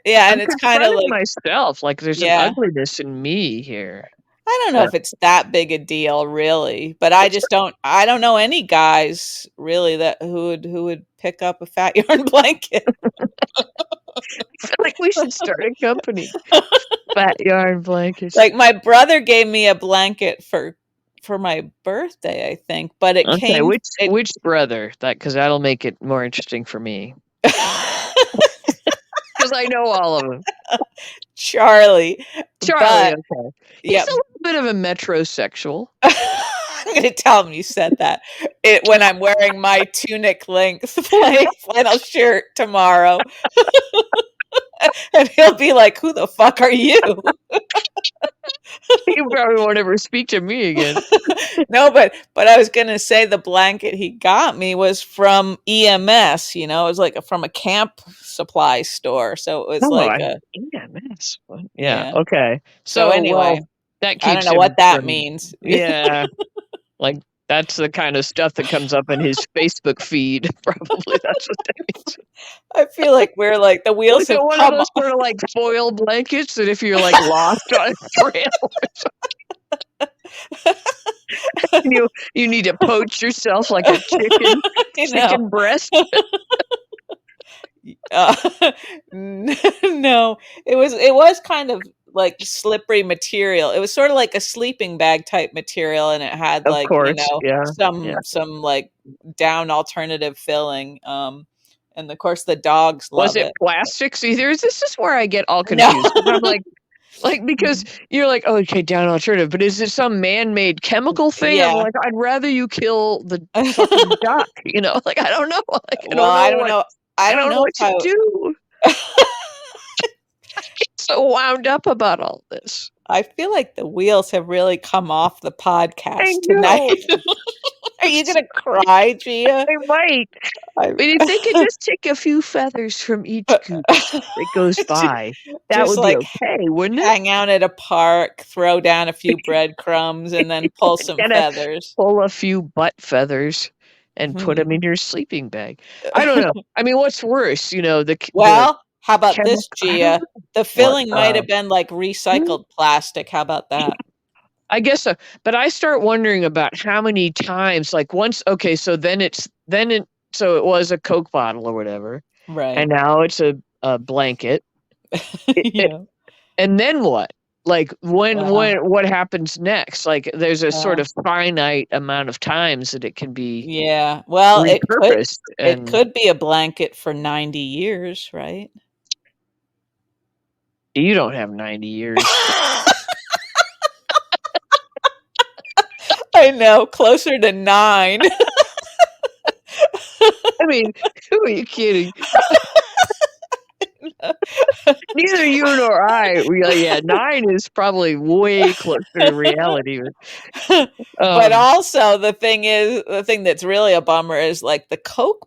Speaker 1: yeah,
Speaker 2: I'm
Speaker 1: and it's kinda
Speaker 2: confronting
Speaker 1: like
Speaker 2: myself, like, there's an
Speaker 1: yeah.
Speaker 2: ugliness in me here.
Speaker 1: I don't know
Speaker 2: Uh,
Speaker 1: if it's that big a deal really, but
Speaker 2: it's
Speaker 1: I don't know any guys really that who would pick up a fat yarn blanket.
Speaker 2: I feel like we should start a company. Fat yarn blankets.
Speaker 1: Like, my brother gave me a blanket for my birthday, I think, but it
Speaker 2: Okay,
Speaker 1: came it
Speaker 2: which brother? That because 'cause that'll make it more interesting for me. Because I know all of them.
Speaker 1: Charlie,
Speaker 2: Charlie,
Speaker 1: but
Speaker 2: okay. He's
Speaker 1: yeah.
Speaker 2: a little bit of a metrosexual.
Speaker 1: I'm gonna tell him you said that. When I'm wearing my tunic length flannel shirt tomorrow, and he'll be like, "Who the fuck are you?"
Speaker 2: He probably won't ever speak to me again.
Speaker 1: No, but I was gonna say the blanket he got me was from EMS. It was like from a camp supply store, so it was
Speaker 2: Oh,
Speaker 1: like
Speaker 2: I
Speaker 1: a
Speaker 2: EMS. What? Yeah,
Speaker 1: yeah.
Speaker 2: okay.
Speaker 1: So
Speaker 2: So, well,
Speaker 1: anyway,
Speaker 2: that
Speaker 1: I don't
Speaker 2: keeps
Speaker 1: know what
Speaker 2: him
Speaker 1: that
Speaker 2: from
Speaker 1: means.
Speaker 2: yeah, like, that's the kind of stuff that comes up in his Facebook feed. Probably that's what that means.
Speaker 1: I feel like we're like the wheels
Speaker 2: Was it
Speaker 1: have
Speaker 2: one of
Speaker 1: come
Speaker 2: those sort of, like, foil blankets that if you're, like, lost on a trail you need to poach yourself like a
Speaker 1: you know.
Speaker 2: chicken breast?
Speaker 1: Uh, no, it was kind of like slippery material. It was sort of like a sleeping bag type material, and it had
Speaker 2: Of
Speaker 1: like
Speaker 2: course, yeah, yeah.
Speaker 1: some like down alternative filling. And of course the dogs
Speaker 2: Was
Speaker 1: love
Speaker 2: it
Speaker 1: it.
Speaker 2: plastic? See, this is where I get all
Speaker 1: No,
Speaker 2: confused 'cause I'm like, because you're like, "Oh, okay, down alternative," but is it some man-made chemical thing? I'm
Speaker 1: yeah.
Speaker 2: like, "I'd rather you kill the fucking duck," you know? Like, I don't know, like,
Speaker 1: Well, I don't know. I
Speaker 2: I
Speaker 1: don't
Speaker 2: don't know
Speaker 1: know
Speaker 2: what
Speaker 1: if
Speaker 2: to do. So wound up about all this.
Speaker 1: I feel like the wheels have really come off the
Speaker 2: I
Speaker 1: podcast tonight.
Speaker 2: know.
Speaker 1: Are you gonna cry, Gia?
Speaker 2: I might.
Speaker 1: I
Speaker 2: But if they could just take a few feathers from each goose that goes by, that
Speaker 1: just
Speaker 2: would be
Speaker 1: like
Speaker 2: okay, wouldn't it?
Speaker 1: hang out at a park, throw down a few breadcrumbs, and then pull some
Speaker 2: Gotta
Speaker 1: feathers.
Speaker 2: pull a few butt feathers and put them
Speaker 1: Mhm.
Speaker 2: in your sleeping bag. I don't know. I mean, what's worse, the
Speaker 1: Well, how about
Speaker 2: chemical
Speaker 1: this,
Speaker 2: I don't
Speaker 1: Gia?
Speaker 2: know
Speaker 1: The
Speaker 2: what,
Speaker 1: filling might have been like
Speaker 2: mm,
Speaker 1: recycled plastic. How about that?
Speaker 2: I guess so, but I start wondering about how many times, like, once okay, so then it so it was a Coke bottle or whatever,
Speaker 1: Right.
Speaker 2: and now it's a blanket. It
Speaker 1: Yeah.
Speaker 2: and then what? Like,
Speaker 1: Wow.
Speaker 2: what happens next? Like, there's a sort
Speaker 1: Wow.
Speaker 2: of finite amount of times that it can be
Speaker 1: Yeah. Well,
Speaker 2: repurposed,
Speaker 1: it
Speaker 2: and
Speaker 1: could be a blanket for 90 years, right?
Speaker 2: you don't have 90 years.
Speaker 1: I know, closer to 9.
Speaker 2: I mean, who are you kidding? Neither you nor I, yeah, 9 is probably way closer to reality,
Speaker 1: But
Speaker 2: um,
Speaker 1: also the thing that's really a bummer is, like, the Coke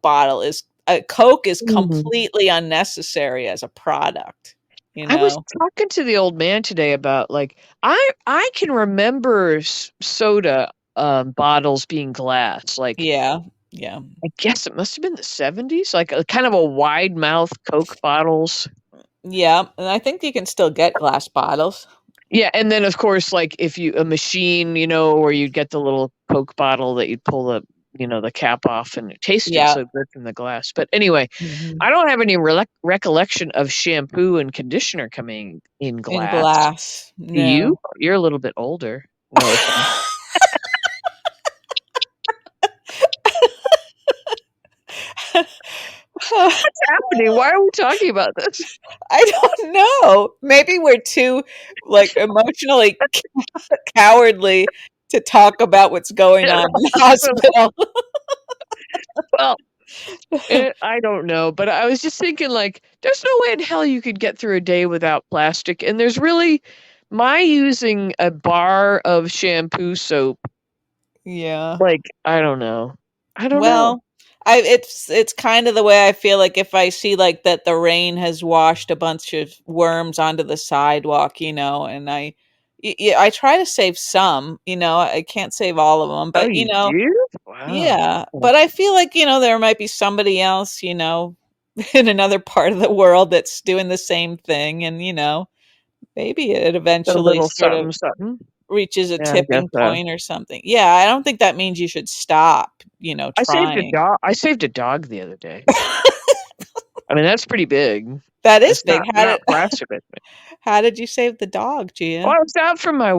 Speaker 1: is
Speaker 2: mm.
Speaker 1: completely unnecessary as a product, you
Speaker 2: I was
Speaker 1: know?
Speaker 2: talking to the old man today about, like, I can remember soda, bottles being glass, like,
Speaker 1: Yeah. Yeah.
Speaker 2: I guess it must have been the 70s, like a kind of a wide mouth Coke bottles.
Speaker 1: Yeah, and I think you can still get glass bottles.
Speaker 2: Yeah, and then of course, like if you a machine, where you'd get the little Coke bottle that you'd pull the cap off, and it tasted
Speaker 1: Yeah.
Speaker 2: so good from the glass. But anyway,
Speaker 1: Mhm.
Speaker 2: I don't have any recollection of shampoo and conditioner coming in
Speaker 1: In
Speaker 2: glass.
Speaker 1: glass.
Speaker 2: Do you?
Speaker 1: No.
Speaker 2: You're a little bit older. No offense. What's happening? Why are we talking about this?
Speaker 1: I don't know. Maybe we're too, like, emotionally cowardly to talk about what's going on in the hospital.
Speaker 2: Well, I don't know, but I was just thinking, like, there's no way in hell you could get through a day without plastic, and there's really my using a bar of shampoo soap,
Speaker 1: Yeah.
Speaker 2: like, I don't know. I don't know.
Speaker 1: Well, it's kind of the way I feel like if I see like that the rain has washed a bunch of worms onto the sidewalk, and I try to save some, I can't save all of them,
Speaker 2: Oh,
Speaker 1: but
Speaker 2: you do? Wow.
Speaker 1: yeah,
Speaker 2: Okay.
Speaker 1: but I feel like, there might be somebody else, in another part of the world that's doing the same thing and, maybe it
Speaker 2: A
Speaker 1: eventually
Speaker 2: little
Speaker 1: sort of
Speaker 2: something, something.
Speaker 1: reaches a
Speaker 2: Yeah, I guess
Speaker 1: tipping
Speaker 2: so.
Speaker 1: point or something. Yeah, I don't think that means you should stop, trying.
Speaker 2: I saved a dog the other day. I mean, that's pretty big.
Speaker 1: That is
Speaker 2: It's
Speaker 1: big.
Speaker 2: not plastic.
Speaker 1: How did you save the dog,
Speaker 2: Well,
Speaker 1: Gia?
Speaker 2: I was out for my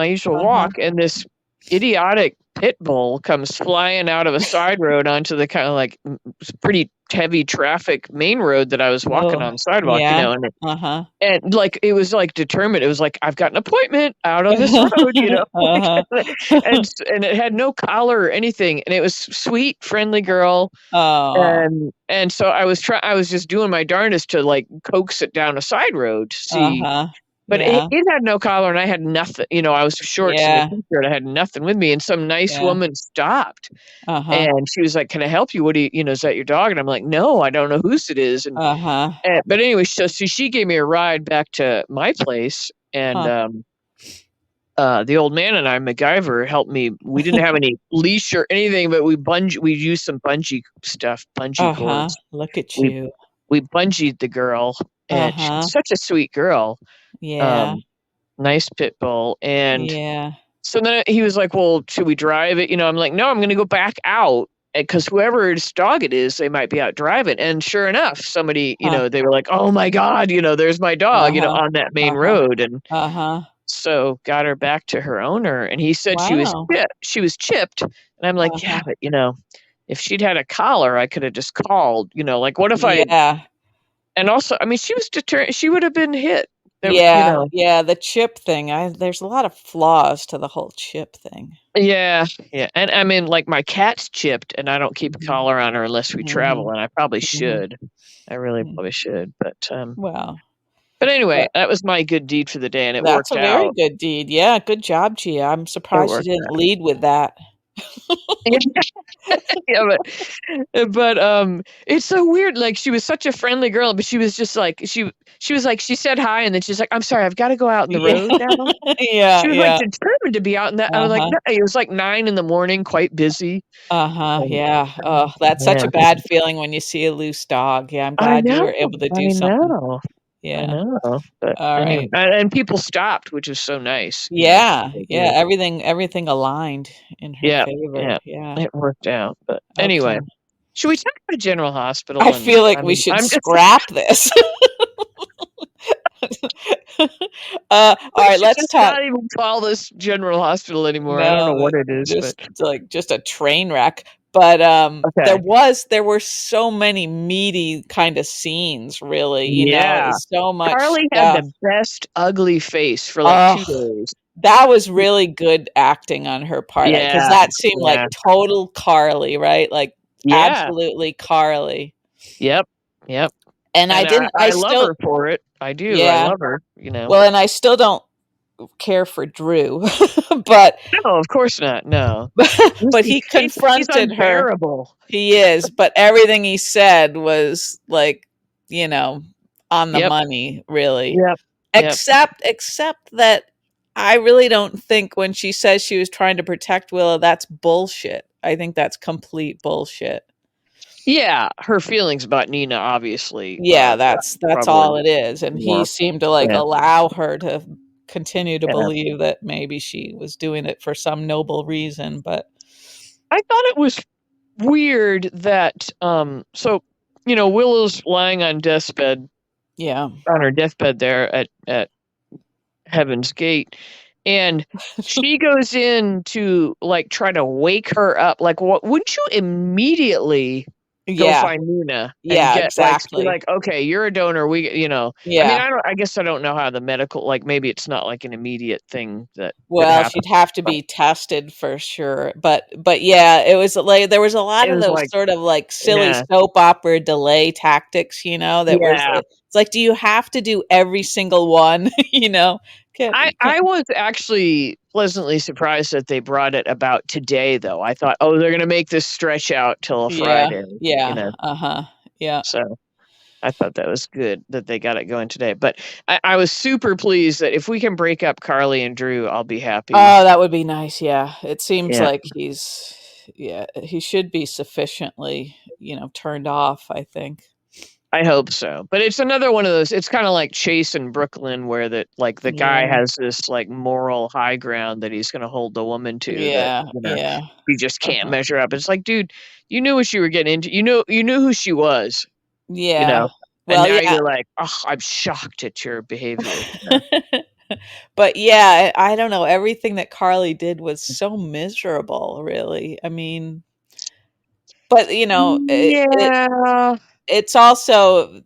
Speaker 2: usual
Speaker 1: Uh-huh.
Speaker 2: walk, and this idiotic pit bull comes flying out of a side road onto the kind of like pretty heavy traffic main road that I was walking
Speaker 1: Oh,
Speaker 2: on the sidewalk,
Speaker 1: yeah.
Speaker 2: and
Speaker 1: Uh-huh.
Speaker 2: and like it was like determined. It was like, I've got an appointment out on this road,
Speaker 1: Uh-huh.
Speaker 2: and it had no collar or anything, and it was sweet, friendly girl.
Speaker 1: Aw.
Speaker 2: And so I was just doing my darndest to like coax it down a side road to see,
Speaker 1: Uh-huh.
Speaker 2: but
Speaker 1: Yeah.
Speaker 2: it had no collar and I had nothing, I was shorts and a
Speaker 1: Yeah.
Speaker 2: t-shirt, I had nothing with me, and some nice
Speaker 1: Yeah.
Speaker 2: woman stopped,
Speaker 1: Uh-huh.
Speaker 2: and she was like, "Can I help you? What do you, is that your dog?" And I'm like, "No, I don't know whose it is."
Speaker 1: Uh-huh.
Speaker 2: But anyway, so she gave me a ride back to my place, and
Speaker 1: Huh.
Speaker 2: the old man and I, MacGyver, helped me. We didn't have any leash or anything, but we used some bungee stuff, bungee
Speaker 1: Uh-huh.
Speaker 2: cords.
Speaker 1: Look at
Speaker 2: We
Speaker 1: you.
Speaker 2: we bungeed the girl, and she's
Speaker 1: Uh-huh.
Speaker 2: such a sweet girl.
Speaker 1: Yeah.
Speaker 2: Um, Nice pit bull, and
Speaker 1: Yeah.
Speaker 2: so then he was like, "Well, should we drive it?" I'm like, "No, I'm gonna go back out, because whoever's dog it is, they might be out driving." And sure enough, somebody,
Speaker 1: Huh.
Speaker 2: they were like, "Oh my god, there's my dog,
Speaker 1: Uh-huh.
Speaker 2: on that main
Speaker 1: Uh-huh.
Speaker 2: road." And
Speaker 1: Uh-huh.
Speaker 2: so got her back to her owner, and he said
Speaker 1: Wow.
Speaker 2: she was chipped, and I'm like, "Yeah,
Speaker 1: Uh-huh.
Speaker 2: but if she'd had a collar, I could have just called, like what if I?"
Speaker 1: Yeah.
Speaker 2: And also, I mean, she was determined. She would have been hit. There,
Speaker 1: Yeah. Yeah, the chip thing. There's a lot of flaws to the whole chip thing.
Speaker 2: Yeah, yeah, and I mean, like, my cat's chipped, and I don't keep a
Speaker 1: Mhm.
Speaker 2: collar on her unless we travel,
Speaker 1: Mhm.
Speaker 2: and I probably
Speaker 1: Mhm.
Speaker 2: should. I really
Speaker 1: Mm.
Speaker 2: probably should,
Speaker 1: Well,
Speaker 2: but anyway,
Speaker 1: but
Speaker 2: that was my good deed for the day, and it
Speaker 1: that's
Speaker 2: worked
Speaker 1: a very
Speaker 2: out.
Speaker 1: good deed. Yeah, good job, Gia. I'm
Speaker 2: It
Speaker 1: surprised you
Speaker 2: worked
Speaker 1: didn't
Speaker 2: out.
Speaker 1: lead with that.
Speaker 2: Yeah, but it's so weird, like, she was such a friendly girl, but she was just like she was like she said hi, and then she's like, "I'm sorry, I've gotta go out in the
Speaker 1: Yeah.
Speaker 2: road now."
Speaker 1: Yeah,
Speaker 2: She was, like,
Speaker 1: yeah.
Speaker 2: determined to be out in that. I was like,
Speaker 1: Uh-huh.
Speaker 2: "No." It was, like, 9 in the morning, quite busy,
Speaker 1: Uh-huh,
Speaker 2: and
Speaker 1: yeah. Oh, that's such
Speaker 2: yeah.
Speaker 1: a bad feeling when you see a loose dog. Yeah, I'm
Speaker 2: I
Speaker 1: glad you
Speaker 2: know,
Speaker 1: were able to do
Speaker 2: I
Speaker 1: something.
Speaker 2: know. I
Speaker 1: Yeah.
Speaker 2: know, but anyway,
Speaker 1: Alright.
Speaker 2: and people stopped, which is so nice,
Speaker 1: Yeah,
Speaker 2: they
Speaker 1: yeah,
Speaker 2: did.
Speaker 1: everything aligned in her
Speaker 2: Yeah,
Speaker 1: favor.
Speaker 2: yeah,
Speaker 1: Yeah.
Speaker 2: it worked out, but anyway,
Speaker 1: Okay.
Speaker 2: should we talk about General Hospital?
Speaker 1: I
Speaker 2: And
Speaker 1: feel like
Speaker 2: I
Speaker 1: we
Speaker 2: mean,
Speaker 1: should
Speaker 2: I'm just
Speaker 1: scrap this.
Speaker 2: we
Speaker 1: Alright,
Speaker 2: should
Speaker 1: let's
Speaker 2: just
Speaker 1: talk.
Speaker 2: not even call this General Hospital anymore. I don't know
Speaker 1: No,
Speaker 2: what it is, but
Speaker 1: just a train wreck. But,
Speaker 2: okay.
Speaker 1: there were so many meaty kinda scenes, really,
Speaker 2: Yeah,
Speaker 1: so much
Speaker 2: Carly had
Speaker 1: stuff.
Speaker 2: the best ugly face for, like, 2
Speaker 1: Oh,
Speaker 2: days.
Speaker 1: that was really good acting on her part, because
Speaker 2: Yeah,
Speaker 1: that seemed like
Speaker 2: yeah,
Speaker 1: total Carly, right? Like,
Speaker 2: yeah,
Speaker 1: absolutely Carly.
Speaker 2: yep, yep,
Speaker 1: And
Speaker 2: and I
Speaker 1: I
Speaker 2: love
Speaker 1: still
Speaker 2: her for it. I do, I
Speaker 1: yeah.
Speaker 2: love her,
Speaker 1: Well, and I still don't care for Drew, but
Speaker 2: No, of course not, no.
Speaker 1: but he
Speaker 2: He's
Speaker 1: confronted her.
Speaker 2: unbearable.
Speaker 1: He is, but everything he said was, like, you know, on the
Speaker 2: Yep,
Speaker 1: money, really.
Speaker 2: yep, yep.
Speaker 1: Except that I really don't think when she says she was trying to protect Willow, that's bullshit. I think that's complete bullshit.
Speaker 2: Yeah, her feelings about Nina obviously
Speaker 1: Yeah,
Speaker 2: are
Speaker 1: that's all
Speaker 2: probably
Speaker 1: it is, and he
Speaker 2: more.
Speaker 1: seemed to, like,
Speaker 2: Yeah,
Speaker 1: allow her to continue to
Speaker 2: yeah.
Speaker 1: believe that maybe she was doing it for some noble reason, but
Speaker 2: I thought it was weird that so Willow's lying
Speaker 1: yeah.
Speaker 2: on her deathbed there at Heaven's Gate, and she goes in to like try to wake her up. Like, what wouldn't you immediately go
Speaker 1: Yeah,
Speaker 2: find Nina and
Speaker 1: yeah,
Speaker 2: get like be
Speaker 1: exactly.
Speaker 2: like, okay, you're a donor. I mean,
Speaker 1: Yeah.
Speaker 2: I guess I don't know how the medical, like, maybe it's not like an immediate thing that
Speaker 1: Well,
Speaker 2: happens.
Speaker 1: she'd have to
Speaker 2: But
Speaker 1: be tested for sure, but yeah, it was like there was a lot
Speaker 2: it
Speaker 1: of
Speaker 2: was
Speaker 1: those
Speaker 2: like,
Speaker 1: sort of, like, silly
Speaker 2: yeah,
Speaker 1: soap opera delay tactics, that was
Speaker 2: yeah.
Speaker 1: like it's like, do you have to do every single one, you know? Can't
Speaker 2: I was actually pleasantly surprised that they brought it about today, though. I thought, oh, they're gonna make this stretch out till a
Speaker 1: Yeah,
Speaker 2: Friday, you
Speaker 1: yeah,
Speaker 2: know.
Speaker 1: uh-huh, yeah.
Speaker 2: So I thought that was good that they got it going today. But I was super pleased that if we can break up Carly and Drew, I'll be happy.
Speaker 1: Oh, that would be nice, yeah. It seems
Speaker 2: Yeah,
Speaker 1: like he should be sufficiently, turned off, I think.
Speaker 2: I hope so. But it's another one of those. It's kind of like Chase and Brooklyn, where the guy
Speaker 1: Yeah,
Speaker 2: has this like moral high ground that he's going to hold the woman to that
Speaker 1: yeah, yeah,
Speaker 2: he just can't
Speaker 1: uh-huh.
Speaker 2: measure up. It's like, dude, you knew what you were getting into. You knew who she was. You
Speaker 1: Yeah.
Speaker 2: know, and
Speaker 1: Well,
Speaker 2: now
Speaker 1: yeah.
Speaker 2: you're like, oh, I'm shocked at your behavior. You
Speaker 1: But yeah, I don't know, everything that Carly did was so miserable, really. I mean, but,
Speaker 2: Yeah.
Speaker 1: it's also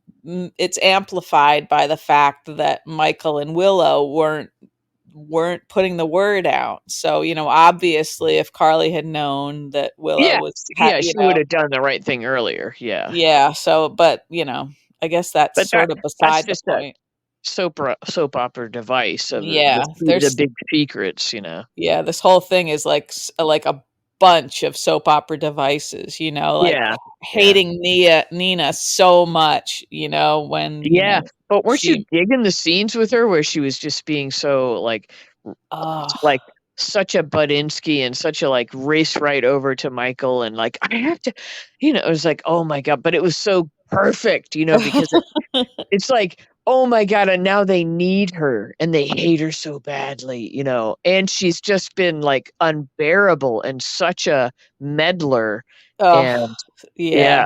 Speaker 1: it's amplified by the fact that Michael and Willow weren't putting the word out. So, obviously, if Carly had known that Willow
Speaker 2: Yeah,
Speaker 1: was
Speaker 2: yeah, she would have done the right thing earlier, yeah.
Speaker 1: yeah, so but, I guess that's
Speaker 2: But
Speaker 1: sort of
Speaker 2: that's
Speaker 1: beside the
Speaker 2: just a
Speaker 1: point.
Speaker 2: soap opera device of
Speaker 1: Yeah,
Speaker 2: the big secrets, you know?
Speaker 1: yeah, this whole thing is like a bunch of soap opera devices, like
Speaker 2: Yeah, yeah.
Speaker 1: hating Nina so much, when,
Speaker 2: Yeah, but weren't you
Speaker 1: she
Speaker 2: digging the scenes with her where she was just being so,
Speaker 1: oh,
Speaker 2: like, such a Budinsky and such a, like, race right over to Michael and, like, "I have to," it was like, "Oh my god," but it was so perfect, because it's like, "Oh my god, and now they need her, and they hate her so badly," and she's just been, like, unbearable and such a meddler,
Speaker 1: oh,
Speaker 2: and
Speaker 1: yeah.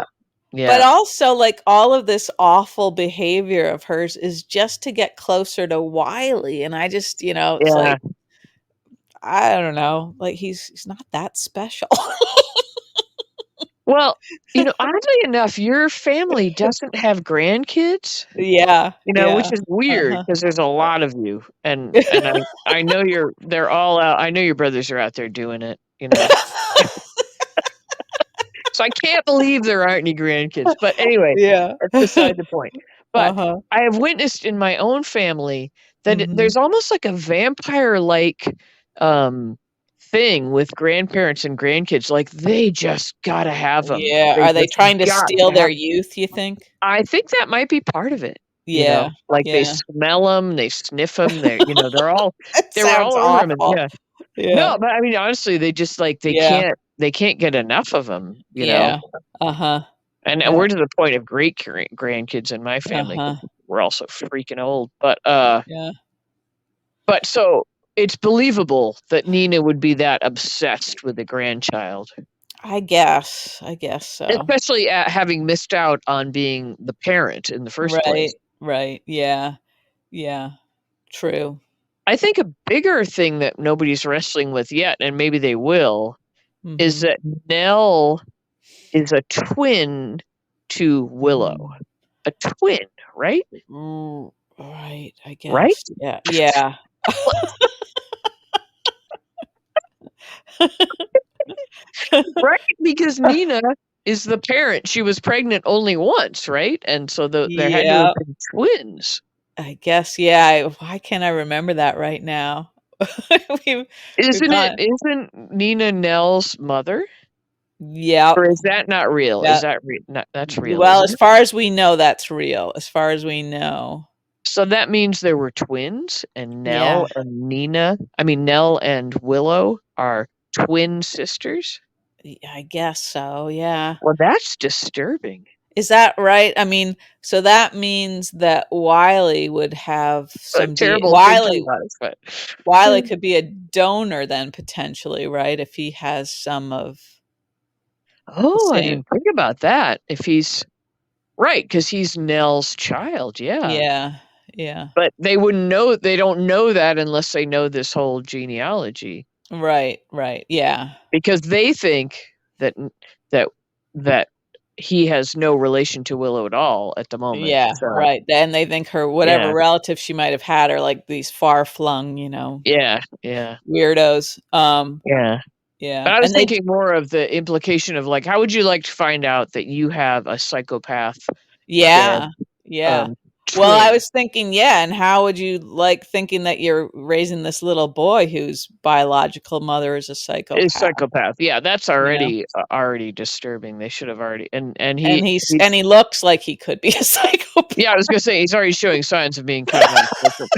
Speaker 2: yeah,
Speaker 1: But
Speaker 2: yeah,
Speaker 1: also, like, all of this awful behavior of hers is just to get closer to Wiley, and I just, it's
Speaker 2: yeah.
Speaker 1: like, I don't know, like, he's not that special.
Speaker 2: Well, oddly enough, your family doesn't have grandkids,
Speaker 1: Yeah,
Speaker 2: which
Speaker 1: yeah,
Speaker 2: is weird
Speaker 1: uh-huh.
Speaker 2: because there's a lot of you, and I know they're all out. I know your brothers are out there doing it. So I can't believe there aren't any grandkids. But anyway,
Speaker 1: Yeah.
Speaker 2: that's beside the point. But
Speaker 1: Uh-huh.
Speaker 2: I have witnessed in my own family that
Speaker 1: Mhm.
Speaker 2: there's almost like a vampire-like um, thing with grandparents and grandkids. Like they just gotta have them.
Speaker 1: Yeah,
Speaker 2: They
Speaker 1: are they
Speaker 2: just
Speaker 1: trying to
Speaker 2: got
Speaker 1: steal
Speaker 2: to
Speaker 1: their
Speaker 2: have.
Speaker 1: youth, you think?
Speaker 2: I think that might be part of it.
Speaker 1: Yeah,
Speaker 2: Like they
Speaker 1: yeah.
Speaker 2: smell them, they sniff them.
Speaker 1: That
Speaker 2: they were
Speaker 1: sounds
Speaker 2: all over them, and
Speaker 1: awful.
Speaker 2: yeah.
Speaker 1: Yeah,
Speaker 2: No, but I mean, honestly, they just like
Speaker 1: yeah,
Speaker 2: they can't get enough of them.
Speaker 1: yeah. Uh-huh.
Speaker 2: And
Speaker 1: Yeah,
Speaker 2: we're to the point of great grandkids in my family
Speaker 1: uh-huh.
Speaker 2: 'cause we're all so freaking old. But
Speaker 1: Yeah.
Speaker 2: so it's believable that Nina would be that obsessed with a grandchild,
Speaker 1: I guess so.
Speaker 2: especially at having missed out on being the parent in the first
Speaker 1: Right,
Speaker 2: place.
Speaker 1: right. Yeah, yeah. True.
Speaker 2: I think a bigger thing that nobody's wrestling with yet, and maybe they will, is
Speaker 1: Mhm.
Speaker 2: that Nell is a twin to Willow.
Speaker 1: Mm.
Speaker 2: A twin, right?
Speaker 1: Right, I
Speaker 2: Right?
Speaker 1: guess. Yeah, yeah.
Speaker 2: Right, because Nina is the parent. She was pregnant only once, right? And so there had to have
Speaker 1: Yeah,
Speaker 2: been twins.
Speaker 1: I guess, yeah, why can't I remember that right now? We've we've gone
Speaker 2: Isn't Nina Nell's mother?
Speaker 1: Yep,
Speaker 2: Or is that not real? Is
Speaker 1: yep.
Speaker 2: that that's real,
Speaker 1: Well,
Speaker 2: isn't
Speaker 1: as
Speaker 2: it?
Speaker 1: far as we know, that's real, as far as we know.
Speaker 2: So that means there were twins and
Speaker 1: Yeah.
Speaker 2: Nell and Willow are twin sisters?
Speaker 1: I guess so, yeah.
Speaker 2: Well, that's disturbing.
Speaker 1: Is that right? I mean, so that means that Wiley would have
Speaker 2: A
Speaker 1: some D
Speaker 2: terrible thing to
Speaker 1: Wiley
Speaker 2: realize, but
Speaker 1: Wiley could be a donor then potentially, right? If he has some of the
Speaker 2: oh, I
Speaker 1: same.
Speaker 2: didn't think about that. If he's right, because he's Nell's child, yeah.
Speaker 1: Yeah, yeah.
Speaker 2: But they don't know that unless they know this whole genealogy,
Speaker 1: Right, right, yeah.
Speaker 2: because they think that that that he has no relation to Willow at all at the moment,
Speaker 1: Yeah,
Speaker 2: so,
Speaker 1: right. Then they think her whatever
Speaker 2: yeah.
Speaker 1: relatives she might have had are like these far-flung,
Speaker 2: Yeah, yeah,
Speaker 1: weirdos.
Speaker 2: yeah.
Speaker 1: Yeah,
Speaker 2: But I was
Speaker 1: and they
Speaker 2: thinking more of the implication of, like, how would you like to find out that you have a psychopath dead,
Speaker 1: yeah, yeah. Well, I
Speaker 2: twin?
Speaker 1: was thinking, yeah, and how would you like thinking that you're raising this little boy whose biological mother is a
Speaker 2: Is
Speaker 1: psychopath,
Speaker 2: psychopath. Yeah, that's
Speaker 1: you know?
Speaker 2: already disturbing. They should have already and
Speaker 1: And
Speaker 2: he's
Speaker 1: he looks like he could be a psychopath.
Speaker 2: yeah, I was gonna say he's already showing signs of being kind of unpredictable.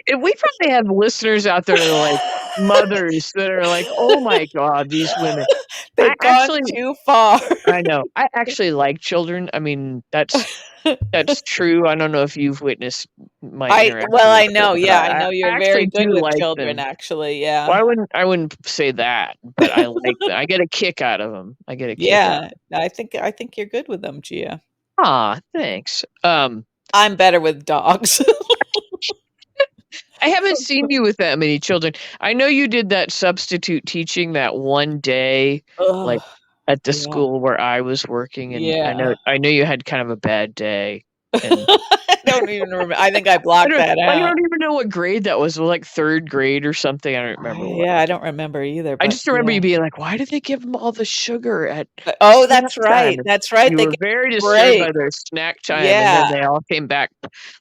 Speaker 2: And we probably have listeners out there that are like mothers that are like, "Oh my god, these women." I
Speaker 1: They've gone
Speaker 2: actually
Speaker 1: too far.
Speaker 2: I know. I actually like children. I mean, that's true. I don't know if you've witnessed my interaction
Speaker 1: I
Speaker 2: with
Speaker 1: know,
Speaker 2: children, but
Speaker 1: yeah, I
Speaker 2: I
Speaker 1: know you're very
Speaker 2: actually
Speaker 1: good
Speaker 2: do
Speaker 1: with
Speaker 2: like
Speaker 1: children,
Speaker 2: them.
Speaker 1: actually,
Speaker 2: Well,
Speaker 1: yeah.
Speaker 2: I wouldn't say that, but I like them. I get a kick out of them. I get a kick out.
Speaker 1: Yeah, I think you're good with them, Gia.
Speaker 2: Aw, thanks.
Speaker 1: I'm better with dogs.
Speaker 2: I haven't seen you with that many children. I know you did that substitute teaching that one day,
Speaker 1: Ugh,
Speaker 2: like, at the
Speaker 1: yeah,
Speaker 2: school where I was working, and
Speaker 1: yeah.
Speaker 2: I know you had kind of a bad day, and
Speaker 1: I don't even remember. I think I blocked that
Speaker 2: I
Speaker 1: out.
Speaker 2: don't even know what grade that was, like, 3rd grade or something, I don't remember what.
Speaker 1: Yeah, I don't remember either,
Speaker 2: I
Speaker 1: but
Speaker 2: just remember you
Speaker 1: yeah.
Speaker 2: being like, "Why did they give them all the sugar at
Speaker 1: Oh,
Speaker 2: snack time?"
Speaker 1: that's right,
Speaker 2: You
Speaker 1: they
Speaker 2: were
Speaker 1: get
Speaker 2: very disturbed by
Speaker 1: break.
Speaker 2: their snack time, and then
Speaker 1: Yeah,
Speaker 2: they all came back,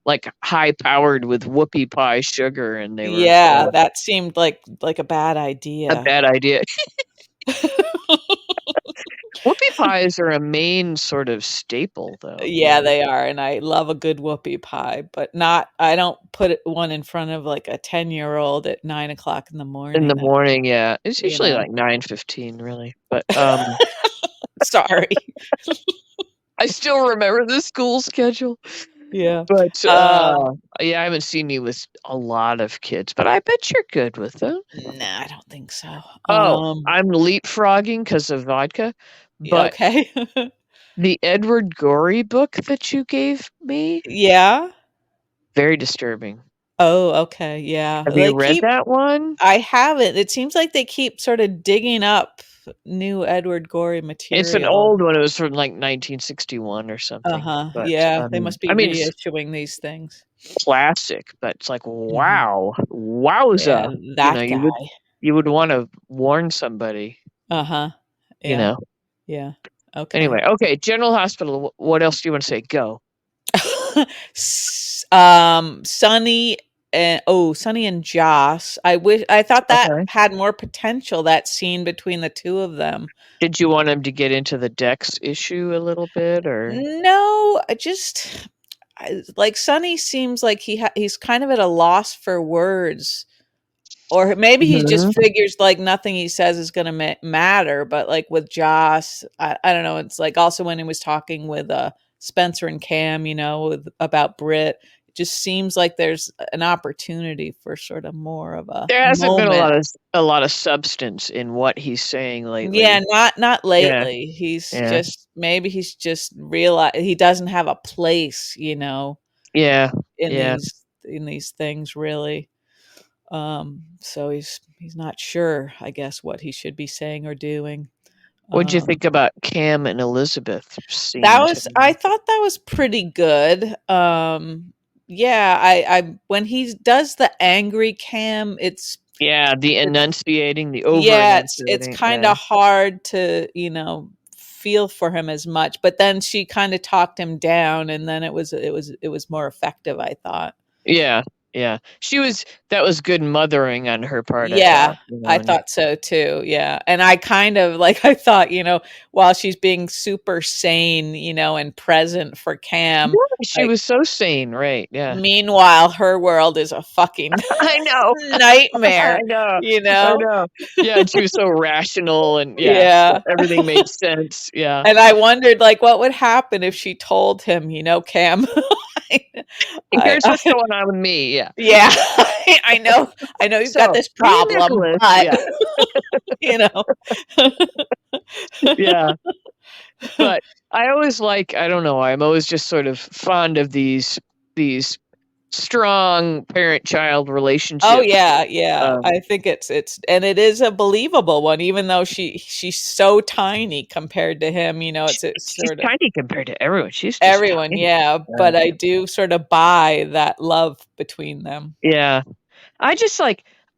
Speaker 2: like, high powered with whoopie pie sugar, and they were,
Speaker 1: yeah, that seemed like a bad
Speaker 2: a
Speaker 1: idea.
Speaker 2: bad idea. Whoopie pies are a Maine sort of staple, though, you
Speaker 1: Yeah,
Speaker 2: know?
Speaker 1: they are, and I love a good whoopie pie, but not I don't put one in front of, like, a 10-year-old at 9 o'clock in the
Speaker 2: In the
Speaker 1: morning,
Speaker 2: morning, yeah. It's
Speaker 1: you
Speaker 2: usually,
Speaker 1: know?
Speaker 2: like, 9:15, really, but,
Speaker 1: Sorry.
Speaker 2: I still remember the school schedule.
Speaker 1: Yeah.
Speaker 2: But,
Speaker 1: Um,
Speaker 2: yeah, I haven't seen you with a lot of kids, but I bet you're good with them.
Speaker 1: nah, I don't think so.
Speaker 2: Oh, I'm leapfrogging 'cause of vodka,
Speaker 1: Yeah,
Speaker 2: but
Speaker 1: okay.
Speaker 2: the Edward Gorey book that you gave me,
Speaker 1: Yeah?
Speaker 2: very disturbing.
Speaker 1: Oh, okay, yeah.
Speaker 2: Have you read that one?
Speaker 1: I haven't. It seems like they keep sorta digging up new Edward Gorey
Speaker 2: It's an
Speaker 1: material.
Speaker 2: old one, it was from, like, 1961 or something,
Speaker 1: Uh-huh,
Speaker 2: but,
Speaker 1: yeah, they must be
Speaker 2: I mean, it's
Speaker 1: reissuing these things.
Speaker 2: classic, but it's like,
Speaker 1: Mhm.
Speaker 2: wow,
Speaker 1: Yeah,
Speaker 2: wowza, you know,
Speaker 1: that guy.
Speaker 2: you would wanna warn somebody,
Speaker 1: Uh-huh.
Speaker 2: you
Speaker 1: Yeah,
Speaker 2: know?
Speaker 1: yeah. Okay.
Speaker 2: Anyway, okay, General Hospital, what else do you wanna say? Go.
Speaker 1: Sonny and Sonny and Joss. I thought that
Speaker 2: Okay.
Speaker 1: had more potential, that scene between the 2 of them.
Speaker 2: Did you want him to get into the Dex issue a little bit, or
Speaker 1: No, like, Sonny seems like he's kind of at a loss for words, or maybe he just
Speaker 2: Mhm.
Speaker 1: figures, like, nothing he says is gonna matter, but, like, with Joss, I don't know, it's like also when he was talking with, Spencer and Cam, about Brit, it just seems like there's an opportunity for sort of more of a
Speaker 2: there hasn't been
Speaker 1: moment.
Speaker 2: a lot of substance in what he's saying
Speaker 1: Yeah,
Speaker 2: lately.
Speaker 1: not
Speaker 2: Yeah,
Speaker 1: lately. He's
Speaker 2: yeah,
Speaker 1: just maybe he's just realize he doesn't have a place,
Speaker 2: yeah,
Speaker 1: in
Speaker 2: yeah.
Speaker 1: these things really. So he's not sure, I guess, what he should be saying or doing.
Speaker 2: What'd you
Speaker 1: Um,
Speaker 2: think about Cam and Elizabeth
Speaker 1: that
Speaker 2: scene
Speaker 1: was I
Speaker 2: today?
Speaker 1: thought that was pretty good. Yeah, I when he does the angry cam,
Speaker 2: Yeah, the
Speaker 1: it's
Speaker 2: enunciating, the over
Speaker 1: yeah, it's
Speaker 2: enunciating,
Speaker 1: kinda
Speaker 2: yeah.
Speaker 1: hard to, feel for him as much, but then she kinda talked him down, and then it was more effective, I thought.
Speaker 2: Yeah. Yeah. That was good mothering on her part, I
Speaker 1: Yeah,
Speaker 2: thought, you know,
Speaker 1: I
Speaker 2: and
Speaker 1: thought so too, yeah, and I kind of like, I thought, while she's being super sane, and present for
Speaker 2: yeah,
Speaker 1: Cam,
Speaker 2: she
Speaker 1: like,
Speaker 2: was so sane, right, yeah.
Speaker 1: meanwhile, her world is a fucking
Speaker 2: I know. I
Speaker 1: nightmare,
Speaker 2: know.
Speaker 1: you
Speaker 2: I
Speaker 1: know?
Speaker 2: know. Yeah, and she was so rational and yeah,
Speaker 1: Yeah,
Speaker 2: everything made sense, yeah.
Speaker 1: and I wondered, like, what would happen if she told him, "Cam, I
Speaker 2: Here's what's
Speaker 1: I
Speaker 2: going on with me, yeah.
Speaker 1: yeah, I know you've got
Speaker 2: So,
Speaker 1: this
Speaker 2: me and
Speaker 1: problem,
Speaker 2: Nicholas,
Speaker 1: but"
Speaker 2: yeah,
Speaker 1: you know?
Speaker 2: yeah. But I always I don't know, I'm always just sort of fond of these strong parent-child
Speaker 1: Oh,
Speaker 2: relationships.
Speaker 1: yeah, yeah.
Speaker 2: Um,
Speaker 1: I think it's and it is a believable one, even though she's so tiny compared to him, it's
Speaker 2: she's
Speaker 1: sort of
Speaker 2: tiny compared to everyone, she's just
Speaker 1: everyone,
Speaker 2: tiny.
Speaker 1: yeah,
Speaker 2: Yeah.
Speaker 1: but I do sort of buy that love between them.
Speaker 2: Yeah. I just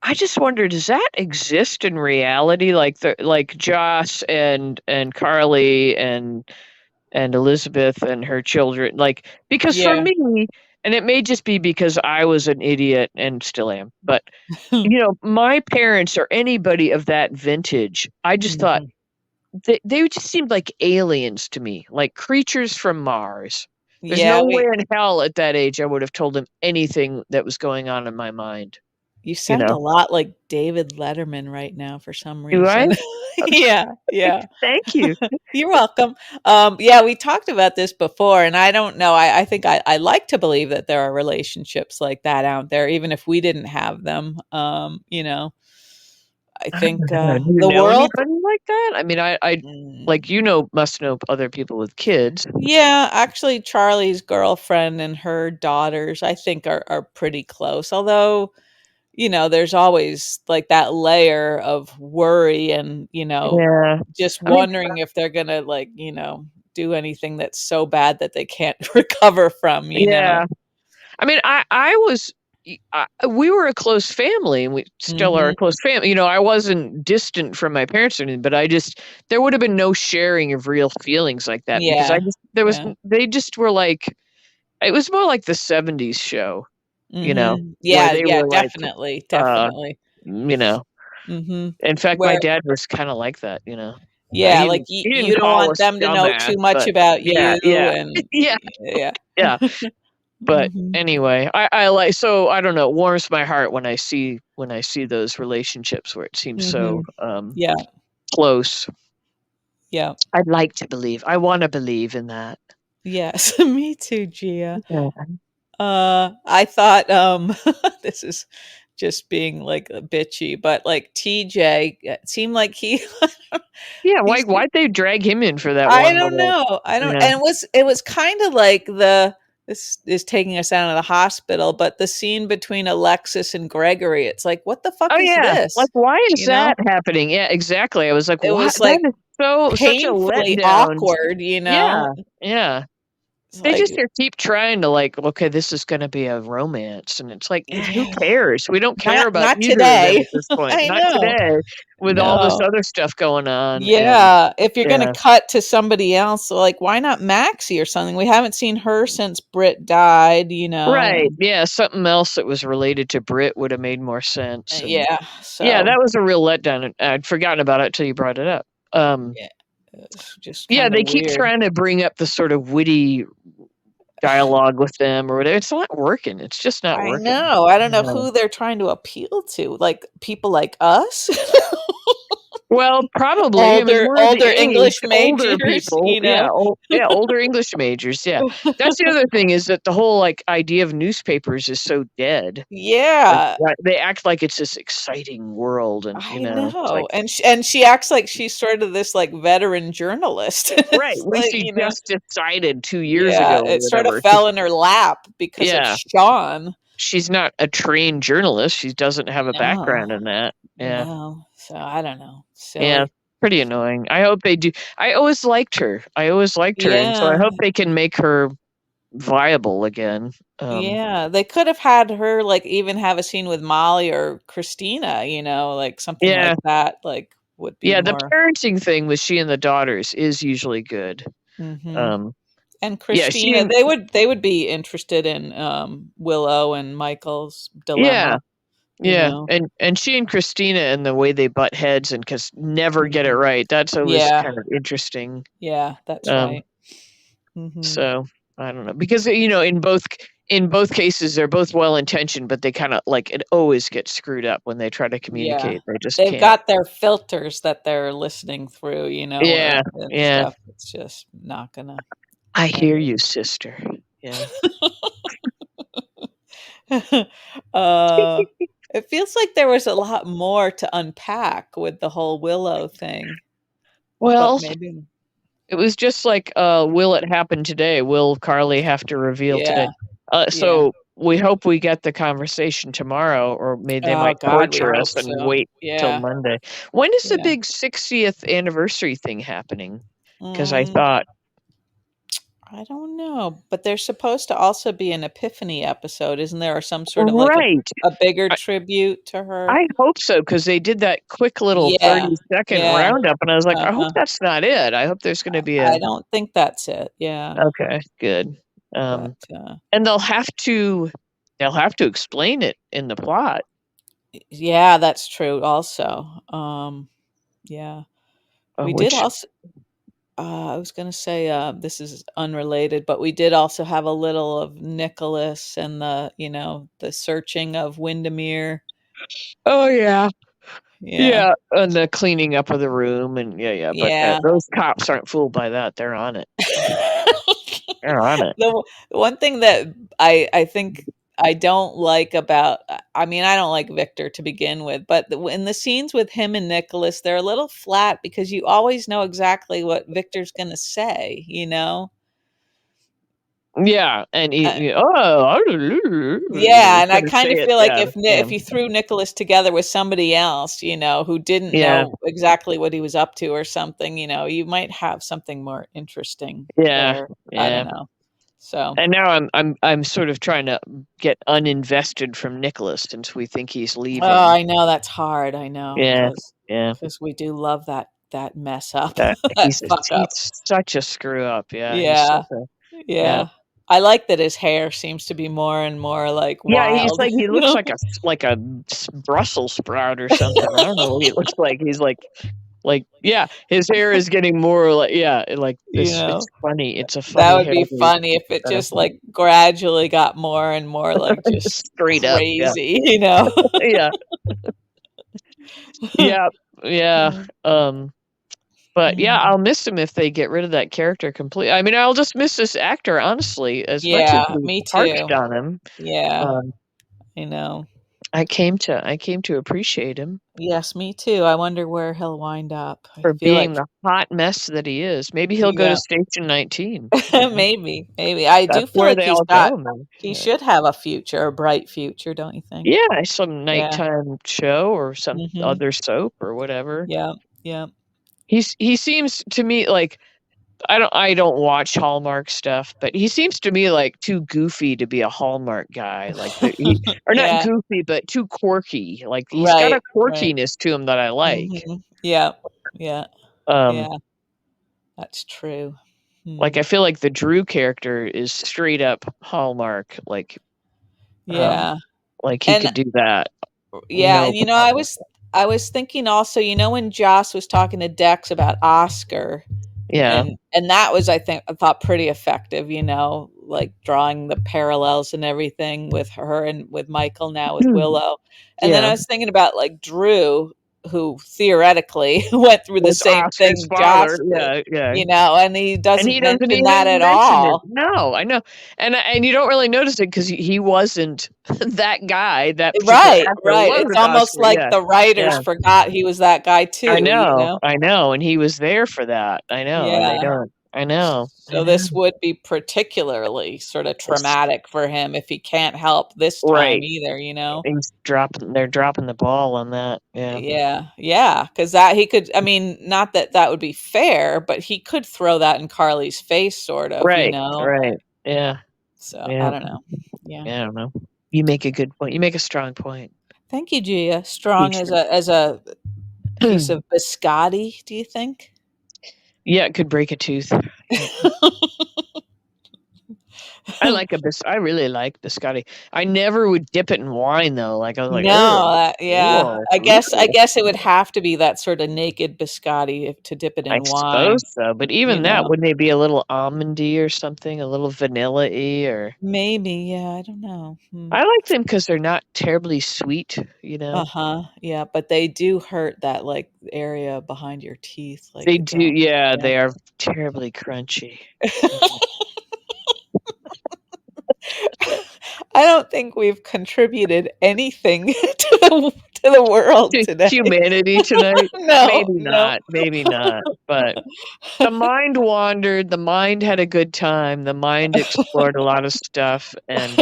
Speaker 2: I just wonder, does that exist in reality? Like Joss and Carly and Elizabeth and her children, because for
Speaker 1: Yeah.
Speaker 2: me, and it may just be because I was an idiot and still am, but my parents or anybody of that vintage, I just thought
Speaker 1: Mhm.
Speaker 2: they just seemed like aliens to me, like creatures from Mars. There's no
Speaker 1: Yeah,
Speaker 2: way in hell at that age I would have told them anything that was going on in my mind,
Speaker 1: you
Speaker 2: you
Speaker 1: sound a
Speaker 2: know?
Speaker 1: lot like David Letterman right now for some
Speaker 2: Do I?
Speaker 1: reason. Yeah, yeah.
Speaker 2: Thank you.
Speaker 1: You're welcome. Yeah, we talked about this before, and I don't know. I think I like to believe that there are relationships like that out there, even if we didn't have them. I
Speaker 2: I don't
Speaker 1: think
Speaker 2: know. Do you
Speaker 1: the
Speaker 2: know
Speaker 1: world.
Speaker 2: anybody like that? I mean, I like,
Speaker 1: Mm,
Speaker 2: must know other people with kids.
Speaker 1: yeah, actually, Charlie's girlfriend and her daughters, I think, are pretty close. Although, there's always like that layer of worry and,
Speaker 2: Yeah.
Speaker 1: just
Speaker 2: I mean,
Speaker 1: wondering if they're gonna like, do anything that's so bad that they can't recover from.
Speaker 2: yeah. I mean, I was we were a close family and we still are a
Speaker 1: Mhm.
Speaker 2: close family. I wasn't distant from my parents or anything, but there would have been no sharing of real feelings like that because
Speaker 1: Yeah.
Speaker 2: there was,
Speaker 1: Yeah.
Speaker 2: they just were it was more like the 70s show,
Speaker 1: Mhm.
Speaker 2: where
Speaker 1: Yeah,
Speaker 2: they
Speaker 1: yeah,
Speaker 2: were
Speaker 1: definitely,
Speaker 2: uh,
Speaker 1: definitely.
Speaker 2: you know,
Speaker 1: Mhm.
Speaker 2: in fact, my
Speaker 1: Where
Speaker 2: dad was kind of like that.
Speaker 1: yeah, like,
Speaker 2: He didn't
Speaker 1: you don't
Speaker 2: call
Speaker 1: want
Speaker 2: us
Speaker 1: them to know
Speaker 2: dumbass,
Speaker 1: too much
Speaker 2: but
Speaker 1: about
Speaker 2: yeah,
Speaker 1: you
Speaker 2: yeah,
Speaker 1: and
Speaker 2: yeah,
Speaker 1: yeah.
Speaker 2: yeah. But
Speaker 1: Mhm.
Speaker 2: anyway, I so I don't know, it warms my heart when I see those relationships where it seems so,
Speaker 1: Mhm. Yeah,
Speaker 2: close.
Speaker 1: yeah.
Speaker 2: I'd like to believe. I wanna believe in that.
Speaker 1: Yes, me too, Gia.
Speaker 2: Yeah.
Speaker 1: I thought, this is just being, like, bitchy, but, like, TJ, it seemed like
Speaker 2: Yeah,
Speaker 1: he se
Speaker 2: why'd they drag him in for that
Speaker 1: I
Speaker 2: one
Speaker 1: don't
Speaker 2: little
Speaker 1: know, I don't
Speaker 2: yeah.
Speaker 1: and it was kinda like this is taking us down to the hospital, but the scene between Alexis and Gregory, it's like, "What the
Speaker 2: Oh,
Speaker 1: fuck is
Speaker 2: yeah,
Speaker 1: this?"
Speaker 2: why is
Speaker 1: You know?
Speaker 2: that happening? Yeah, exactly, I was like,
Speaker 1: It
Speaker 2: "What?
Speaker 1: was,
Speaker 2: That
Speaker 1: like,
Speaker 2: is such a
Speaker 1: painfully
Speaker 2: letdown."
Speaker 1: awkward.
Speaker 2: Yeah, yeah.
Speaker 1: It's
Speaker 2: They just
Speaker 1: like,
Speaker 2: keep trying to "Okay, this is gonna be a romance," and it's like, who
Speaker 1: yeah,
Speaker 2: cares? We don't care about
Speaker 1: not
Speaker 2: either of them
Speaker 1: today.
Speaker 2: at this point.
Speaker 1: I
Speaker 2: Not
Speaker 1: know.
Speaker 2: today with all this
Speaker 1: No.
Speaker 2: other stuff going on, and
Speaker 1: Yeah, if you're gonna
Speaker 2: yeah.
Speaker 1: cut to somebody else, like, why not Maxie or something? We haven't seen her since Britt died,
Speaker 2: Right,
Speaker 1: and
Speaker 2: yeah, something else that was related to Brit would have made more sense, and
Speaker 1: yeah,
Speaker 2: yeah,
Speaker 1: so
Speaker 2: that was a real letdown, and I'd forgotten about it till you brought it up.
Speaker 1: yeah, it's just
Speaker 2: Yeah,
Speaker 1: kinda
Speaker 2: they keep
Speaker 1: weird.
Speaker 2: trying to bring up the sort of witty dialogue with them or whatever. It's not working. It's just not
Speaker 1: I
Speaker 2: working.
Speaker 1: know, I don't know
Speaker 2: No.
Speaker 1: who they're trying to appeal to, like, people like us?
Speaker 2: Well, probably. I mean,
Speaker 1: Older
Speaker 2: we're the
Speaker 1: older
Speaker 2: age,
Speaker 1: English
Speaker 2: older
Speaker 1: majors,
Speaker 2: people.
Speaker 1: you
Speaker 2: Yeah,
Speaker 1: know?
Speaker 2: older English majors. Yeah, that's the other thing is that the whole idea of newspapers is so dead. Like
Speaker 1: Yeah.
Speaker 2: they act like it's this exciting world, and
Speaker 1: I
Speaker 2: it's
Speaker 1: know,
Speaker 2: like
Speaker 1: and she acts like she's sort of this, like, veteran journalist.
Speaker 2: right.
Speaker 1: It's
Speaker 2: We
Speaker 1: like,
Speaker 2: she just decided 2 years
Speaker 1: yeah,
Speaker 2: ago or
Speaker 1: it sort of
Speaker 2: whatever.
Speaker 1: fell in her lap because of
Speaker 2: Yeah,
Speaker 1: Sean.
Speaker 2: she's not a trained journalist. She doesn't have a
Speaker 1: No,
Speaker 2: background in that. Yeah.
Speaker 1: no, so I don't know,
Speaker 2: Yeah,
Speaker 1: silly.
Speaker 2: pretty annoying. I hope they do. I always liked her. I always liked her, and so I
Speaker 1: Yeah,
Speaker 2: hope they can make her viable again.
Speaker 1: yeah, they could have had her, like, even have a scene with Molly or Christina, like, something
Speaker 2: Yeah,
Speaker 1: like that, like, would be
Speaker 2: yeah, the
Speaker 1: more
Speaker 2: parenting thing with she and the daughters is usually good.
Speaker 1: mhm.
Speaker 2: Um,
Speaker 1: And
Speaker 2: Yeah, she
Speaker 1: Christina,
Speaker 2: and
Speaker 1: they would be interested in Willow and Michael's
Speaker 2: yeah,
Speaker 1: dilemma, you
Speaker 2: yeah,
Speaker 1: know.
Speaker 2: and she and Christina and the way they butt heads and cause never get it
Speaker 1: Mhm.
Speaker 2: right. That's always
Speaker 1: Yeah,
Speaker 2: kind of interesting.
Speaker 1: yeah, that's
Speaker 2: Um,
Speaker 1: right. Mhm.
Speaker 2: so I don't know because in both cases they're both well intentioned, but they kind of like it always gets screwed up when they try to
Speaker 1: Yeah.
Speaker 2: communicate. They just
Speaker 1: They've
Speaker 2: can't.
Speaker 1: got their filters that they're listening through,
Speaker 2: Yeah,
Speaker 1: and
Speaker 2: yeah.
Speaker 1: stuff. It's just not gonna
Speaker 2: I hear
Speaker 1: ever.
Speaker 2: you, sister. Yeah.
Speaker 1: uh, it feels like there was a lot more to unpack with the whole Willow thing, but
Speaker 2: Well,
Speaker 1: maybe,
Speaker 2: it was just like, will it happen today? Will Carly have to reveal today?
Speaker 1: yeah, yeah.
Speaker 2: So we hope we get the conversation tomorrow, or maybe they
Speaker 1: Oh
Speaker 2: might
Speaker 1: God, we
Speaker 2: torture
Speaker 1: hope
Speaker 2: us and
Speaker 1: so.
Speaker 2: wait till
Speaker 1: Yeah,
Speaker 2: Monday. When is the
Speaker 1: yeah.
Speaker 2: big 60th anniversary thing happening? Because I
Speaker 1: Mm,
Speaker 2: thought,
Speaker 1: I don't know, but there's supposed to also be an Epiphany episode, isn't there, or some sort of like
Speaker 2: right.
Speaker 1: a bigger
Speaker 2: I,
Speaker 1: tribute to her?
Speaker 2: I hope so because they did that quick little
Speaker 1: Yeah,
Speaker 2: 30-second
Speaker 1: yeah.
Speaker 2: roundup, and I was like, I hope
Speaker 1: Uh-huh.
Speaker 2: that's not it. I hope there's going to be
Speaker 1: I
Speaker 2: a.
Speaker 1: don't think that's it. Yeah,
Speaker 2: Okay, good.
Speaker 1: but
Speaker 2: And they'll have to explain it in the plot.
Speaker 1: yeah, that's true. Also, yeah, we did
Speaker 2: Which
Speaker 1: also. I was going to say this is unrelated, but we did also have a little of Nicholas and the searching of Windermere.
Speaker 2: Oh yeah.
Speaker 1: Yeah,
Speaker 2: Yeah, and the cleaning up of the room and yeah, but
Speaker 1: yeah.
Speaker 2: those cops aren't fooled by that. They're on it. They're on it.
Speaker 1: The one thing that I think I don't like about I mean, I don't like Victor to begin with, but in the scenes with him and Nicholas, they're a little flat because you always know exactly what Victor's going to say, you know?
Speaker 2: Yeah, and
Speaker 1: Uh, yeah,
Speaker 2: he's
Speaker 1: and I
Speaker 2: gonna
Speaker 1: kind
Speaker 2: say
Speaker 1: of
Speaker 2: it.
Speaker 1: feel like
Speaker 2: Yeah, yeah,
Speaker 1: if you threw Nicholas together with somebody else, who didn't
Speaker 2: yeah,
Speaker 1: know exactly what he was up to or something, you might have something more interesting
Speaker 2: yeah,
Speaker 1: there. I
Speaker 2: yeah.
Speaker 1: don't know. So,
Speaker 2: And now I'm sort of trying to get uninvested from Nicholas since we think he's
Speaker 1: oh,
Speaker 2: leaving.
Speaker 1: I know that's hard. I know
Speaker 2: Yeah, yeah.
Speaker 1: because we do love that mess up,
Speaker 2: That
Speaker 1: that fuck up.
Speaker 2: he's such a screw up. Yeah, he's such
Speaker 1: Yeah,
Speaker 2: a yeah.
Speaker 1: yeah. I like that his hair seems to be more and more like
Speaker 2: Yeah, he's
Speaker 1: wild.
Speaker 2: like he looks like a Brussels sprout or something. I don't know what he looks like. He's like yeah, his hair is getting more like yeah, like
Speaker 1: You
Speaker 2: this. It's
Speaker 1: know,
Speaker 2: funny. It's a
Speaker 1: that
Speaker 2: funny
Speaker 1: would
Speaker 2: hair
Speaker 1: be
Speaker 2: loop.
Speaker 1: funny if it just like gradually got more and more like just
Speaker 2: Straight up. Yeah,
Speaker 1: crazy.
Speaker 2: yeah, yeah, yeah. But yeah,
Speaker 1: Mhm.
Speaker 2: I'll miss him if they get rid of that character completely. I mean, I'll just miss this actor honestly, as much as
Speaker 1: Yeah,
Speaker 2: we
Speaker 1: me
Speaker 2: harped
Speaker 1: too.
Speaker 2: on him.
Speaker 1: Yeah,
Speaker 2: Um,
Speaker 1: I know.
Speaker 2: I came to appreciate him.
Speaker 1: Yes, me too. I wonder where he'll wind up. I
Speaker 2: For
Speaker 1: feel
Speaker 2: being
Speaker 1: like
Speaker 2: the hot mess that he is. Maybe he'll go to
Speaker 1: yeah.
Speaker 2: Station 19,
Speaker 1: Maybe, maybe. I do
Speaker 2: That's
Speaker 1: feel
Speaker 2: where
Speaker 1: like
Speaker 2: they all go, man.
Speaker 1: he
Speaker 2: Yeah.
Speaker 1: should have a future, a bright future, don't you think?
Speaker 2: Yeah, some
Speaker 1: Yeah.
Speaker 2: nighttime show or some
Speaker 1: Mhm.
Speaker 2: other soap or whatever.
Speaker 1: Yeah. Yeah.
Speaker 2: He seems to me like I don't watch Hallmark stuff, but he seems to me like too goofy to be a Hallmark guy. Like or not
Speaker 1: Yeah.
Speaker 2: goofy, but too quirky. Like he's got a
Speaker 1: Right. Right.
Speaker 2: quirkiness to him that I like.
Speaker 1: Mhm. Yeah. Yeah.
Speaker 2: Um,
Speaker 1: Yeah. That's true. Hmm.
Speaker 2: like I feel like the Drew character is straight up Hallmark. Um,
Speaker 1: Yeah.
Speaker 2: like he
Speaker 1: And
Speaker 2: could do that.
Speaker 1: yeah,
Speaker 2: No
Speaker 1: and
Speaker 2: problem.
Speaker 1: I was thinking also, when Joss was talking to Dex about Oscar,
Speaker 2: Yeah.
Speaker 1: and that was I thought pretty effective, like drawing the parallels and everything with her and with Michael now with Willow. And then
Speaker 2: Yeah.
Speaker 1: I was thinking about like Drew, who theoretically went through the
Speaker 2: Was
Speaker 1: same
Speaker 2: Oscar's
Speaker 1: thing
Speaker 2: father.
Speaker 1: Joss did,
Speaker 2: Yeah, yeah.
Speaker 1: and he
Speaker 2: And he
Speaker 1: doesn't
Speaker 2: doesn't
Speaker 1: mention that
Speaker 2: even
Speaker 1: at
Speaker 2: mention it.
Speaker 1: all.
Speaker 2: No, I know. And you don't really notice it because he wasn't that guy, that particular
Speaker 1: Right,
Speaker 2: actor
Speaker 1: right. It's
Speaker 2: wasn't
Speaker 1: almost
Speaker 2: Oscar.
Speaker 1: like
Speaker 2: Yeah,
Speaker 1: the writers
Speaker 2: yeah.
Speaker 1: forgot he was that guy too, you know?
Speaker 2: I know, and he was there for that. I know, and they
Speaker 1: Yeah.
Speaker 2: don't. I know, I
Speaker 1: So
Speaker 2: know.
Speaker 1: this would be particularly sort of
Speaker 2: It's
Speaker 1: traumatic for him if he can't help this time
Speaker 2: right.
Speaker 1: either.
Speaker 2: They're dropping the ball on that. Yeah.
Speaker 1: Yeah, yeah, because that he could. I mean, not that that would be fair, but he could throw that in Carly's face, sort of.
Speaker 2: Right, right. Yeah,
Speaker 1: So I
Speaker 2: yeah,
Speaker 1: don't know. Yeah.
Speaker 2: yeah, I don't know. You make a good point. You make a strong point.
Speaker 1: Thank you, Gia. Strong
Speaker 2: Appreciate
Speaker 1: as a piece
Speaker 2: it.
Speaker 1: of biscotti. Do you think?
Speaker 2: Yeah, it could break a tooth. Yeah. I really like biscotti. I never would dip it in wine though. Like I was like,
Speaker 1: No,
Speaker 2: oh,
Speaker 1: yeah. I
Speaker 2: ooh.
Speaker 1: guess it would have to be that sort of naked biscotti to dip it
Speaker 2: I
Speaker 1: in
Speaker 2: suppose
Speaker 1: wine,
Speaker 2: so. But
Speaker 1: you
Speaker 2: even that,
Speaker 1: know?
Speaker 2: wouldn't they be a little almondy or something, a little vanilla-y or
Speaker 1: Maybe, yeah, I don't know. Hmm.
Speaker 2: I like them because they're not terribly sweet, you know?
Speaker 1: Uh-huh. Yeah, but they do hurt that, like, area behind your teeth, like
Speaker 2: They
Speaker 1: the
Speaker 2: do,
Speaker 1: gum.
Speaker 2: yeah,
Speaker 1: Yeah.
Speaker 2: they are terribly crunchy.
Speaker 1: I don't think we've contributed anything to the world
Speaker 2: To
Speaker 1: today.
Speaker 2: humanity tonight?
Speaker 1: No, no.
Speaker 2: Maybe not, but the mind wandered, the mind had a good time, the mind explored a lot of stuff, and,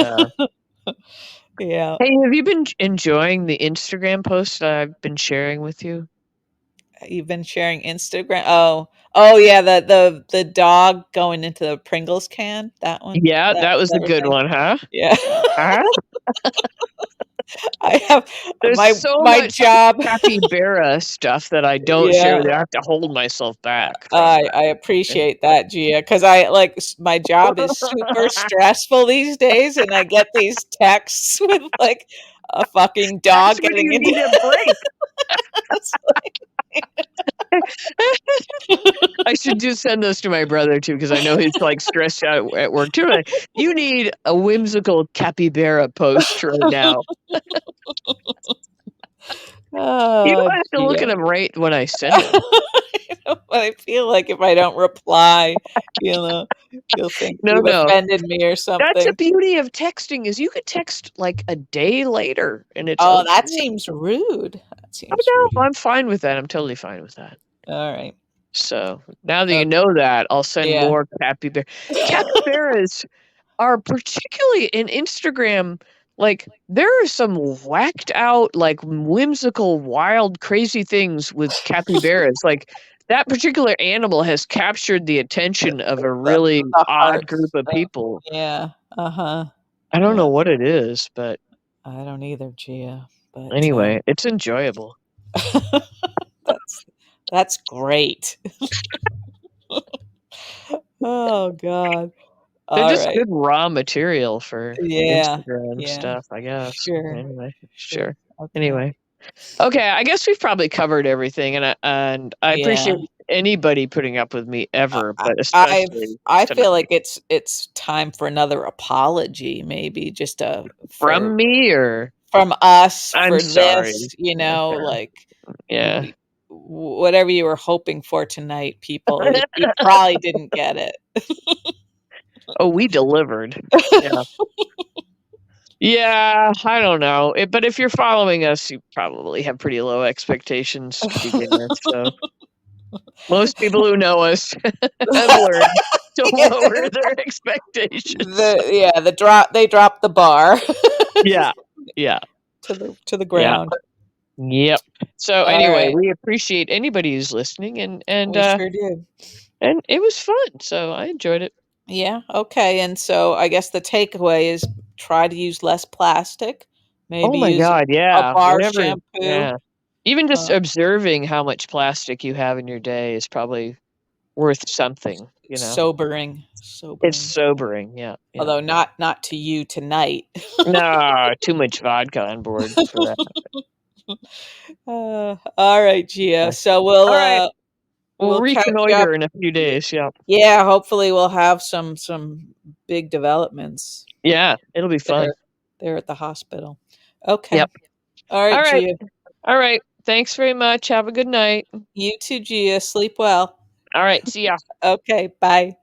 Speaker 1: Yeah.
Speaker 2: hey, have you been enjoying the Instagram posts that I've been sharing with you?
Speaker 1: You've been sharing Instagram. Oh yeah, the dog going into the Pringles can. That one.
Speaker 2: Yeah,
Speaker 1: That
Speaker 2: that
Speaker 1: was
Speaker 2: was a good
Speaker 1: everything.
Speaker 2: one, huh?
Speaker 1: Yeah.
Speaker 2: Huh?
Speaker 1: I have
Speaker 2: There's so
Speaker 1: my
Speaker 2: much
Speaker 1: job.
Speaker 2: capybara stuff that I don't share
Speaker 1: Yeah.
Speaker 2: with you. I have to hold myself back from
Speaker 1: I
Speaker 2: that.
Speaker 1: appreciate that, Gia, because I like my job is super stressful these days, and I get these texts with like a fucking
Speaker 2: That's
Speaker 1: dog
Speaker 2: when
Speaker 1: getting
Speaker 2: you
Speaker 1: into.
Speaker 2: need a break.
Speaker 1: It's
Speaker 2: I should just send those to my brother too, because I know he's like stressed out at work too. Like, you need a whimsical capybara post right now. You
Speaker 1: oh,
Speaker 2: don't have to look
Speaker 1: Gia.
Speaker 2: at them right when I send them.
Speaker 1: But I feel like if I don't reply, you know, you'll think
Speaker 2: No,
Speaker 1: you've
Speaker 2: no.
Speaker 1: offended me or
Speaker 2: That's the
Speaker 1: something.
Speaker 2: beauty of texting is you could text like a day later and it's
Speaker 1: Oh,
Speaker 2: okay.
Speaker 1: that seems rude. That
Speaker 2: Oh
Speaker 1: seems
Speaker 2: no,
Speaker 1: rude.
Speaker 2: I'm fine with that. I'm totally fine with that.
Speaker 1: All right.
Speaker 2: So now that you
Speaker 1: Okay.
Speaker 2: know that, I'll send
Speaker 1: Yeah.
Speaker 2: more capybaras are particularly in Instagram, like, there are some whacked out, like, whimsical, wild, crazy things with capybaras, like, that particular animal has captured the attention of a really
Speaker 1: The
Speaker 2: odd group
Speaker 1: hearts.
Speaker 2: of people.
Speaker 1: Yeah. Uh-huh.
Speaker 2: I don't
Speaker 1: Yeah.
Speaker 2: know what it is, but
Speaker 1: I don't either, Gia, but,
Speaker 2: anyway, it's enjoyable.
Speaker 1: that's that's great. Oh god.
Speaker 2: They're just
Speaker 1: Alright.
Speaker 2: good raw material for
Speaker 1: Yeah.
Speaker 2: Instagram
Speaker 1: Yeah.
Speaker 2: stuff, I guess.
Speaker 1: Sure.
Speaker 2: Anyway,
Speaker 1: Sure.
Speaker 2: sure.
Speaker 1: Okay.
Speaker 2: Anyway. Okay, I guess we've probably covered everything, and I appreciate
Speaker 1: Yeah.
Speaker 2: anybody putting up with me
Speaker 1: I
Speaker 2: ever,
Speaker 1: I
Speaker 2: but
Speaker 1: I've
Speaker 2: especially
Speaker 1: I feel like
Speaker 2: tonight.
Speaker 1: it's time for another apology, maybe just, for
Speaker 2: From me or
Speaker 1: from us
Speaker 2: I'm
Speaker 1: for
Speaker 2: sorry.
Speaker 1: this,
Speaker 2: Okay.
Speaker 1: like,
Speaker 2: Yeah.
Speaker 1: we whatever you were hoping for tonight, people, you probably didn't get it.
Speaker 2: Oh, we delivered. Yeah. Yeah, I don't know. But if you're following us, you probably have pretty low expectations to begin with, so most people who know us have learned to
Speaker 1: Yeah,
Speaker 2: lower their expectations.
Speaker 1: they dropped the bar
Speaker 2: Yeah. Yeah.
Speaker 1: to the
Speaker 2: Yeah.
Speaker 1: ground.
Speaker 2: Yep. So anyway,
Speaker 1: Alright,
Speaker 2: we appreciate anybody who's listening
Speaker 1: we sure do.
Speaker 2: and it was fun. So I enjoyed it.
Speaker 1: Yeah, okay, and so I guess the takeaway is try to use less plastic,
Speaker 2: Oh
Speaker 1: maybe
Speaker 2: my
Speaker 1: use
Speaker 2: god,
Speaker 1: a
Speaker 2: yeah.
Speaker 1: bar
Speaker 2: Whatever.
Speaker 1: shampoo,
Speaker 2: Yeah. Even just
Speaker 1: uh,
Speaker 2: observing how much plastic you have in your day is probably worth something, you know.
Speaker 1: sobering,
Speaker 2: It's
Speaker 1: sobering.
Speaker 2: sobering. Yeah. Yeah.
Speaker 1: Although not to you tonight.
Speaker 2: No, too much vodka on board for that.
Speaker 1: Alright, Gia,
Speaker 2: Yeah.
Speaker 1: so
Speaker 2: All right. We'll
Speaker 1: we'll catch up.
Speaker 2: reconnoiter in a few days. Yeah.
Speaker 1: Yeah, hopefully we'll have some big developments
Speaker 2: Yeah. It'll be fun.
Speaker 1: there there at the hospital.
Speaker 2: Yep.
Speaker 1: Okay. All
Speaker 2: All
Speaker 1: right,
Speaker 2: right.
Speaker 1: Gia.
Speaker 2: All right. Thanks very much. Have a good night.
Speaker 1: You too, Gia. Sleep well.
Speaker 2: All right. See ya.
Speaker 1: Okay, bye.